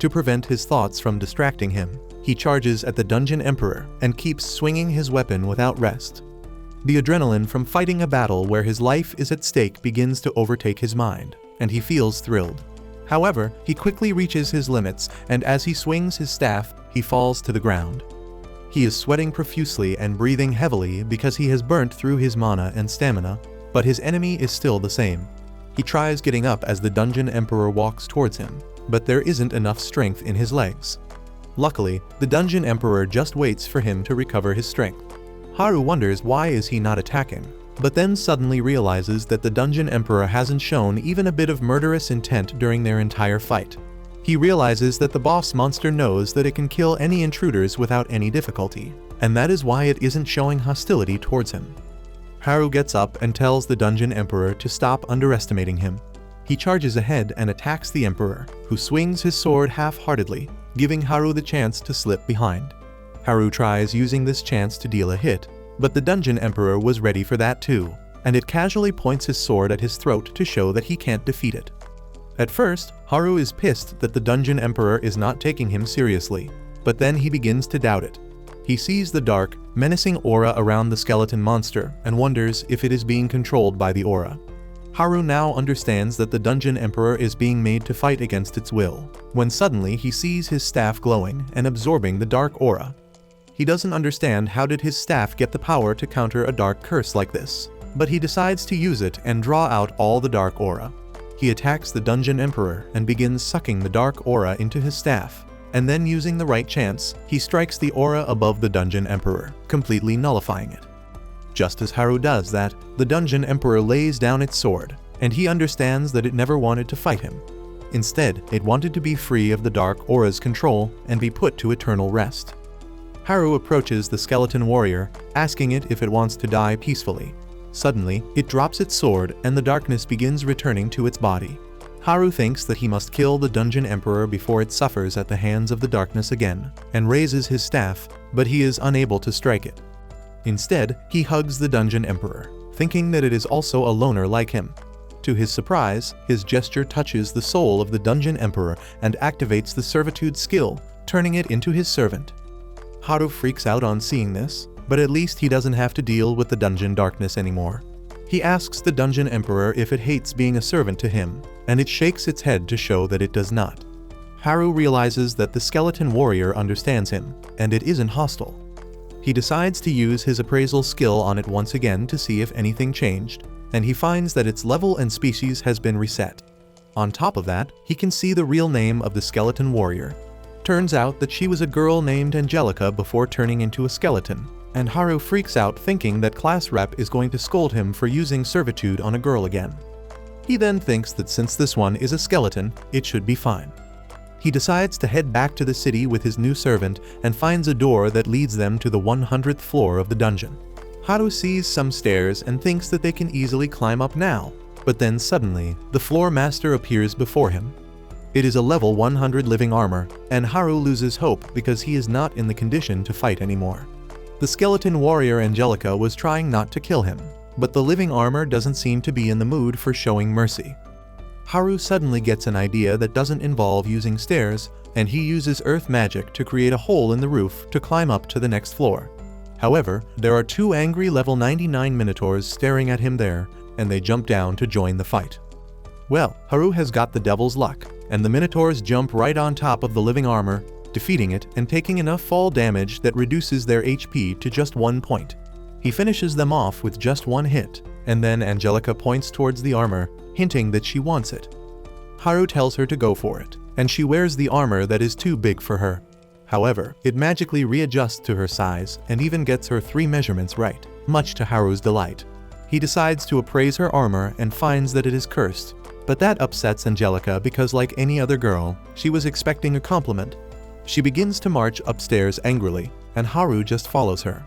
To prevent his thoughts from distracting him, he charges at the Dungeon Emperor and keeps swinging his weapon without rest. The adrenaline from fighting a battle where his life is at stake begins to overtake his mind, and he feels thrilled. However, he quickly reaches his limits, and as he swings his staff, he falls to the ground. He is sweating profusely and breathing heavily because he has burnt through his mana and stamina, but his enemy is still the same. He tries getting up as the Dungeon Emperor walks towards him, but there isn't enough strength in his legs. Luckily, the Dungeon Emperor just waits for him to recover his strength. Haru wonders why is he not attacking, but then suddenly realizes that the Dungeon Emperor hasn't shown even a bit of murderous intent during their entire fight. He realizes that the boss monster knows that it can kill any intruders without any difficulty, and that is why it isn't showing hostility towards him. Haru gets up and tells the Dungeon Emperor to stop underestimating him. He charges ahead and attacks the Emperor, who swings his sword half-heartedly, giving Haru the chance to slip behind. Haru tries using this chance to deal a hit, but the Dungeon Emperor was ready for that too, and it casually points his sword at his throat to show that he can't defeat it. At first, Haru is pissed that the Dungeon Emperor is not taking him seriously, but then he begins to doubt it. He sees the dark, menacing aura around the skeleton monster and wonders if it is being controlled by the aura. Haru now understands that the Dungeon Emperor is being made to fight against its will, when suddenly he sees his staff glowing and absorbing the dark aura. He doesn't understand how did his staff get the power to counter a dark curse like this, but he decides to use it and draw out all the dark aura. He attacks the Dungeon Emperor and begins sucking the dark aura into his staff, and then using the right chance, he strikes the aura above the Dungeon Emperor, completely nullifying it. Just as Haru does that, the Dungeon Emperor lays down its sword, and he understands that it never wanted to fight him. Instead, it wanted to be free of the dark aura's control and be put to eternal rest. Haru approaches the skeleton warrior, asking it if it wants to die peacefully. Suddenly, it drops its sword and the darkness begins returning to its body. Haru thinks that he must kill the Dungeon Emperor before it suffers at the hands of the darkness again, and raises his staff, but he is unable to strike it. Instead, he hugs the Dungeon Emperor, thinking that it is also a loner like him. To his surprise, his gesture touches the soul of the Dungeon Emperor and activates the servitude skill, turning it into his servant. Haru freaks out on seeing this, but at least he doesn't have to deal with the dungeon darkness anymore. He asks the Dungeon Emperor if it hates being a servant to him, and it shakes its head to show that it does not. Haru realizes that the skeleton warrior understands him, and it isn't hostile. He decides to use his appraisal skill on it once again to see if anything changed, and he finds that its level and species has been reset. On top of that, he can see the real name of the skeleton warrior. Turns out that she was a girl named Angelica before turning into a skeleton, and Haru freaks out thinking that class rep is going to scold him for using servitude on a girl again. He then thinks that since this one is a skeleton, it should be fine. He decides to head back to the city with his new servant and finds a door that leads them to the 100th floor of the dungeon. Haru sees some stairs and thinks that they can easily climb up now, but then suddenly, the floor master appears before him. It is a level 100 living armor, and Haru loses hope because he is not in the condition to fight anymore. The skeleton warrior Angelica was trying not to kill him, but the living armor doesn't seem to be in the mood for showing mercy. Haru suddenly gets an idea that doesn't involve using stairs, and he uses earth magic to create a hole in the roof to climb up to the next floor. However, there are two angry level 99 minotaurs staring at him there, and they jump down to join the fight. Well, Haru has got the devil's luck, and the minotaurs jump right on top of the living armor, defeating it and taking enough fall damage that reduces their HP to just 1 point. He finishes them off with just one hit, and then Angelica points towards the armor, hinting that she wants it. Haru tells her to go for it, and she wears the armor that is too big for her. However, it magically readjusts to her size and even gets her 3 measurements right, much to Haru's delight. He decides to appraise her armor and finds that it is cursed, but that upsets Angelica because, like any other girl, she was expecting a compliment. She begins to march upstairs angrily, and Haru just follows her.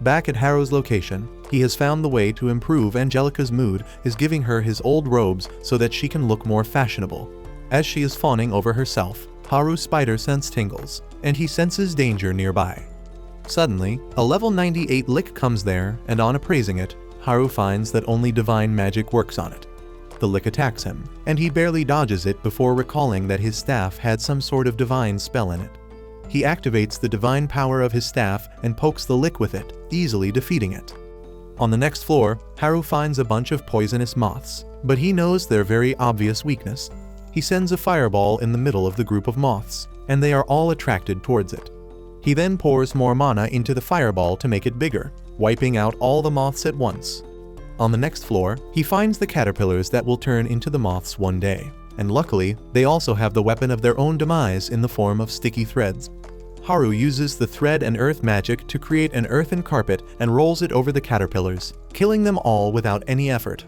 Back at Haru's location, he has found the way to improve Angelica's mood is giving her his old robes so that she can look more fashionable. As she is fawning over herself, Haru's spider sense tingles, and he senses danger nearby. Suddenly, a level 98 lick comes there, and on appraising it, Haru finds that only divine magic works on it. The lick attacks him, and he barely dodges it before recalling that his staff had some sort of divine spell in it. He activates the divine power of his staff and pokes the lick with it, easily defeating it. On the next floor, Haru finds a bunch of poisonous moths, but he knows their very obvious weakness. He sends a fireball in the middle of the group of moths, and they are all attracted towards it. He then pours more mana into the fireball to make it bigger, wiping out all the moths at once. On the next floor, he finds the caterpillars that will turn into the moths one day, and luckily, they also have the weapon of their own demise in the form of sticky threads. Haru uses the thread and earth magic to create an earthen carpet and rolls it over the caterpillars, killing them all without any effort.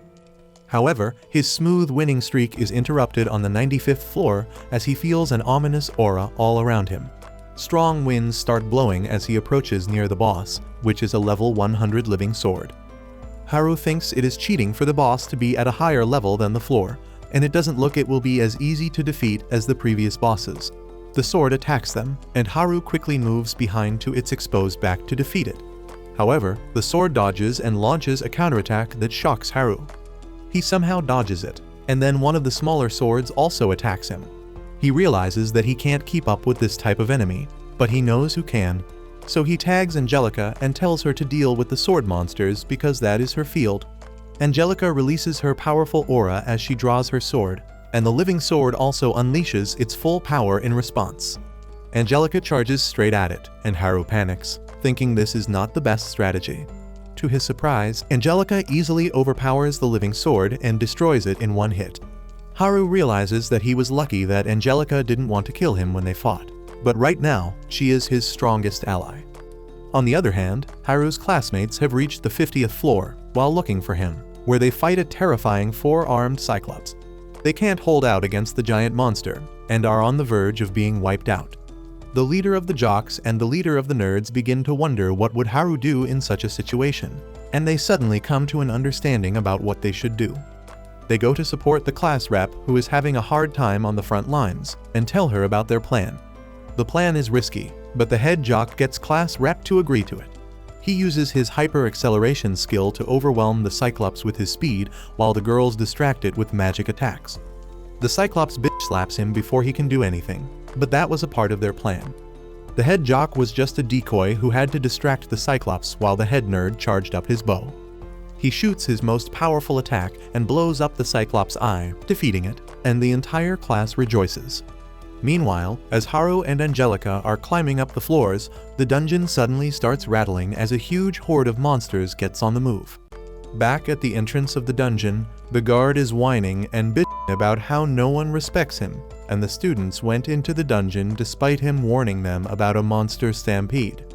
However, his smooth winning streak is interrupted on the 95th floor as he feels an ominous aura all around him. Strong winds start blowing as he approaches near the boss, which is a level 100 living sword. Haru thinks it is cheating for the boss to be at a higher level than the floor, and it doesn't look it will be as easy to defeat as the previous bosses. The sword attacks them, and Haru quickly moves behind to its exposed back to defeat it. However, the sword dodges and launches a counterattack that shocks Haru. He somehow dodges it, and then one of the smaller swords also attacks him. He realizes that he can't keep up with this type of enemy, but he knows who can. So he tags Angelica and tells her to deal with the sword monsters because that is her field. Angelica releases her powerful aura as she draws her sword, and the living sword also unleashes its full power in response. Angelica charges straight at it, and Haru panics, thinking this is not the best strategy. To his surprise, Angelica easily overpowers the living sword and destroys it in one hit. Haru realizes that he was lucky that Angelica didn't want to kill him when they fought, but right now, she is his strongest ally. On the other hand, Haru's classmates have reached the 50th floor while looking for him, where they fight a terrifying 4-armed cyclops. They can't hold out against the giant monster, and are on the verge of being wiped out. The leader of the jocks and the leader of the nerds begin to wonder what would Haru do in such a situation, and they suddenly come to an understanding about what they should do. They go to support the class rep who is having a hard time on the front lines, and tell her about their plan. The plan is risky, but the head jock gets class rep to agree to it. He uses his hyper-acceleration skill to overwhelm the Cyclops with his speed while the girls distract it with magic attacks. The Cyclops bitch slaps him before he can do anything, but that was a part of their plan. The head jock was just a decoy who had to distract the Cyclops while the head nerd charged up his bow. He shoots his most powerful attack and blows up the Cyclops' eye, defeating it, and the entire class rejoices. Meanwhile, as Haru and Angelica are climbing up the floors, the dungeon suddenly starts rattling as a huge horde of monsters gets on the move. Back at the entrance of the dungeon, the guard is whining and bitching about how no one respects him, and the students went into the dungeon despite him warning them about a monster stampede.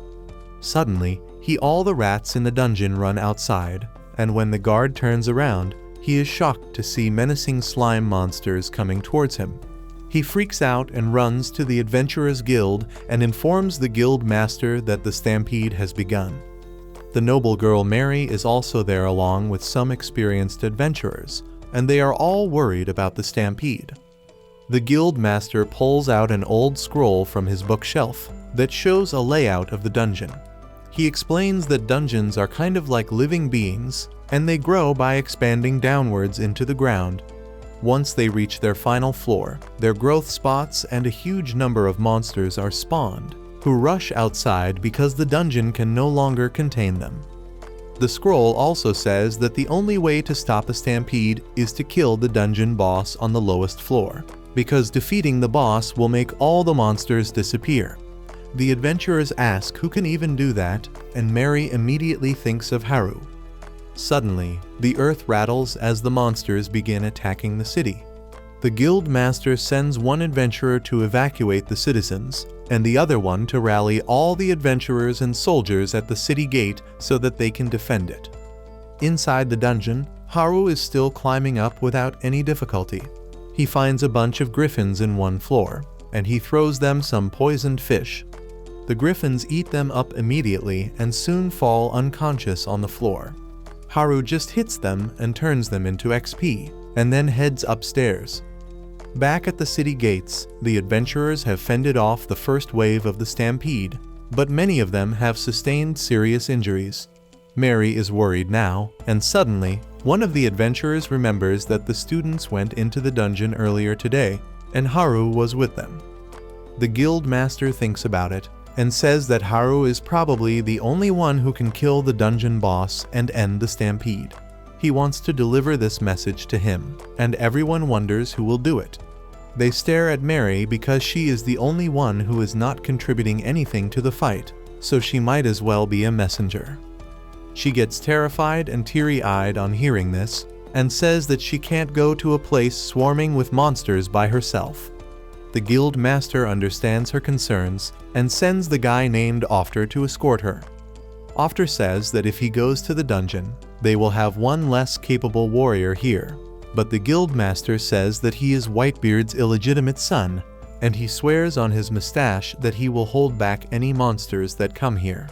Suddenly, all the rats in the dungeon run outside, and when the guard turns around, he is shocked to see menacing slime monsters coming towards him. He freaks out and runs to the Adventurers Guild and informs the guild master that the stampede has begun. The noble girl Mary is also there along with some experienced adventurers, and they are all worried about the stampede. The guild master pulls out an old scroll from his bookshelf that shows a layout of the dungeon. He explains that dungeons are kind of like living beings, and they grow by expanding downwards into the ground. Once they reach their final floor, their growth spots and a huge number of monsters are spawned, who rush outside because the dungeon can no longer contain them. The scroll also says that the only way to stop a stampede is to kill the dungeon boss on the lowest floor, because defeating the boss will make all the monsters disappear. The adventurers ask who can even do that, and Mary immediately thinks of Haru. Suddenly, the earth rattles as the monsters begin attacking the city. The guild master sends one adventurer to evacuate the citizens, and the other one to rally all the adventurers and soldiers at the city gate so that they can defend it. Inside the dungeon, Haru is still climbing up without any difficulty. He finds a bunch of griffins in one floor, and he throws them some poisoned fish. The griffins eat them up immediately and soon fall unconscious on the floor. Haru just hits them and turns them into XP, and then heads upstairs. Back at the city gates, the adventurers have fended off the first wave of the stampede, but many of them have sustained serious injuries. Mary is worried now, and suddenly, one of the adventurers remembers that the students went into the dungeon earlier today, and Haru was with them. The guild master thinks about it, and says that Haru is probably the only one who can kill the dungeon boss and end the stampede. He wants to deliver this message to him, and everyone wonders who will do it. They stare at Mary because she is the only one who is not contributing anything to the fight, so she might as well be a messenger. She gets terrified and teary-eyed on hearing this, and says that she can't go to a place swarming with monsters by herself. The guild master understands her concerns and sends the guy named Ofter to escort her. Ofter says that if he goes to the dungeon, they will have one less capable warrior here, but the guild master says that he is Whitebeard's illegitimate son, and he swears on his mustache that he will hold back any monsters that come here.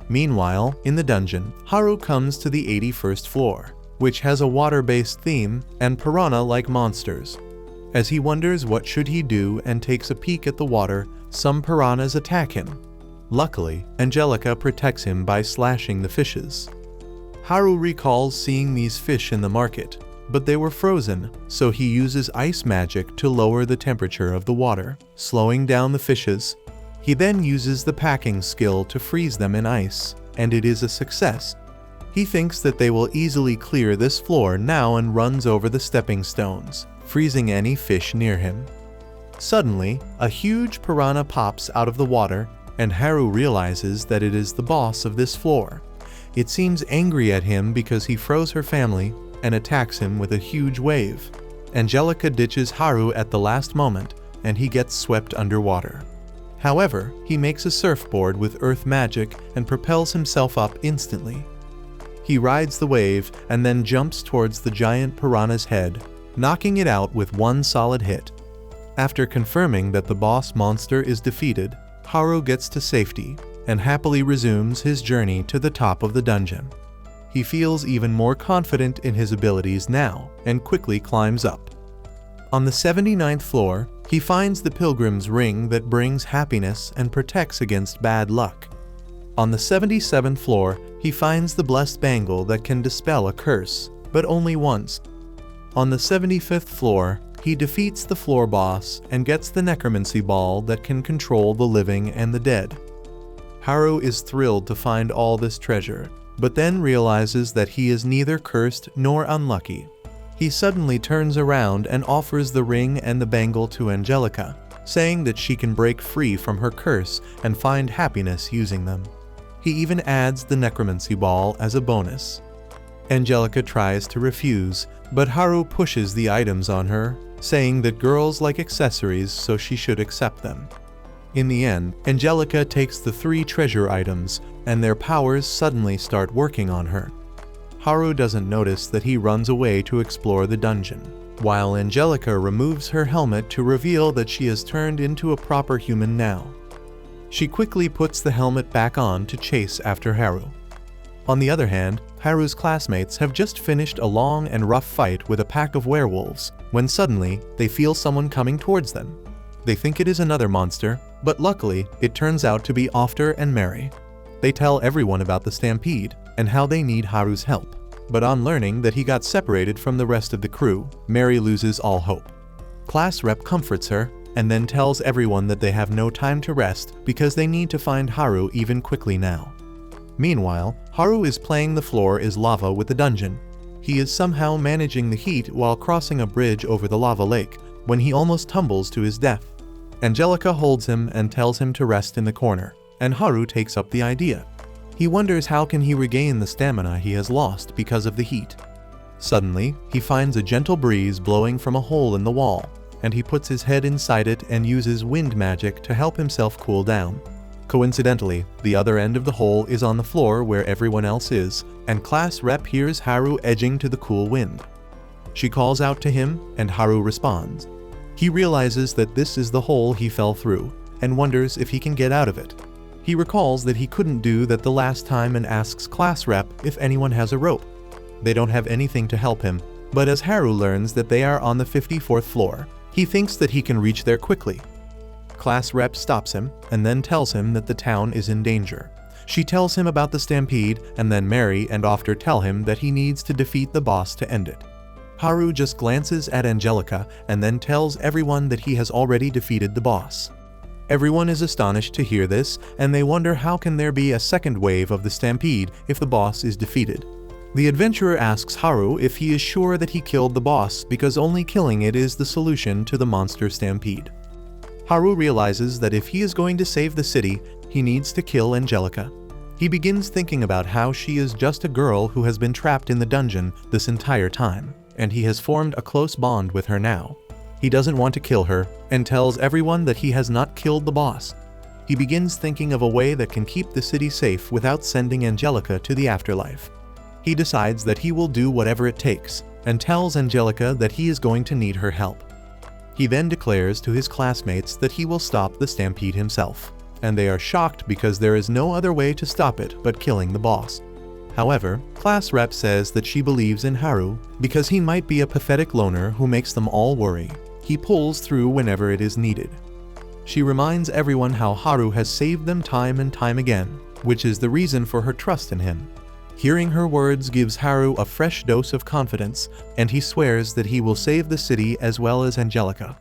Meanwhile, in the dungeon, Haru comes to the 81st floor, which has a water-based theme and piranha-like monsters. As he wonders what should he do and takes a peek at the water, some piranhas attack him. Luckily, Angelica protects him by slashing the fishes. Haru recalls seeing these fish in the market, but they were frozen, so he uses ice magic to lower the temperature of the water, slowing down the fishes. He then uses the packing skill to freeze them in ice, and it is a success. He thinks that they will easily clear this floor now and runs over the stepping stones, freezing any fish near him. Suddenly, a huge piranha pops out of the water, and Haru realizes that it is the boss of this floor. It seems angry at him because he froze her family and attacks him with a huge wave. Angelica ditches Haru at the last moment, and he gets swept underwater. However, he makes a surfboard with earth magic and propels himself up instantly. He rides the wave and then jumps towards the giant piranha's head, knocking it out with one solid hit. After confirming that the boss monster is defeated, Haru gets to safety and happily resumes his journey to the top of the dungeon. He feels even more confident in his abilities now and quickly climbs up. On the 79th floor, he finds the pilgrim's ring that brings happiness and protects against bad luck. On the 77th floor, he finds the blessed bangle that can dispel a curse, but only once. On the 75th floor, he defeats the floor boss and gets the necromancy ball that can control the living and the dead. Haru is thrilled to find all this treasure, but then realizes that he is neither cursed nor unlucky. He suddenly turns around and offers the ring and the bangle to Angelica, saying that she can break free from her curse and find happiness using them. He even adds the necromancy ball as a bonus. Angelica tries to refuse, but Haru pushes the items on her, saying that girls like accessories, so she should accept them. In the end, Angelica takes the 3 treasure items, and their powers suddenly start working on her. Haru doesn't notice that he runs away to explore the dungeon, while Angelica removes her helmet to reveal that she has turned into a proper human now. She quickly puts the helmet back on to chase after Haru. On the other hand, Haru's classmates have just finished a long and rough fight with a pack of werewolves, when suddenly they feel someone coming towards them. They think it is another monster, but luckily it turns out to be Ofter and Mary. They tell everyone about the stampede and how they need Haru's help. But on learning that he got separated from the rest of the crew, Mary loses all hope. Class rep comforts her, and then tells everyone that they have no time to rest because they need to find Haru even quickly now. Meanwhile, Haru is playing the floor is lava with the dungeon. He is somehow managing the heat while crossing a bridge over the lava lake, when he almost tumbles to his death. Angelica holds him and tells him to rest in the corner, and Haru takes up the idea. He wonders how can he regain the stamina he has lost because of the heat. Suddenly, he finds a gentle breeze blowing from a hole in the wall, and he puts his head inside it and uses wind magic to help himself cool down. Coincidentally, the other end of the hole is on the floor where everyone else is, and class rep hears Haru edging to the cool wind. She calls out to him, and Haru responds. He realizes that this is the hole he fell through, and wonders if he can get out of it. He recalls that he couldn't do that the last time and asks class rep if anyone has a rope. They don't have anything to help him, but as Haru learns that they are on the 54th floor, he thinks that he can reach there quickly. Class rep stops him and then tells him that the town is in danger. She tells him about the stampede, and then Mary and Ofter tell him that he needs to defeat the boss to end it. Haru just glances at Angelica and then tells everyone that he has already defeated the boss. Everyone is astonished to hear this, and they wonder how can there be a second wave of the stampede if the boss is defeated. The adventurer asks Haru if he is sure that he killed the boss because only killing it is the solution to the monster stampede. Haru realizes that if he is going to save the city, he needs to kill Angelica. He begins thinking about how she is just a girl who has been trapped in the dungeon this entire time, and he has formed a close bond with her now. He doesn't want to kill her, and tells everyone that he has not killed the boss. He begins thinking of a way that can keep the city safe without sending Angelica to the afterlife. He decides that he will do whatever it takes, and tells Angelica that he is going to need her help. He then declares to his classmates that he will stop the stampede himself, and they are shocked because there is no other way to stop it but killing the boss. However, class rep says that she believes in Haru because he might be a pathetic loner who makes them all worry. He pulls through whenever it is needed. She reminds everyone how Haru has saved them time and time again, which is the reason for her trust in him. Hearing her words gives Haru a fresh dose of confidence, and he swears that he will save the city as well as Angelica.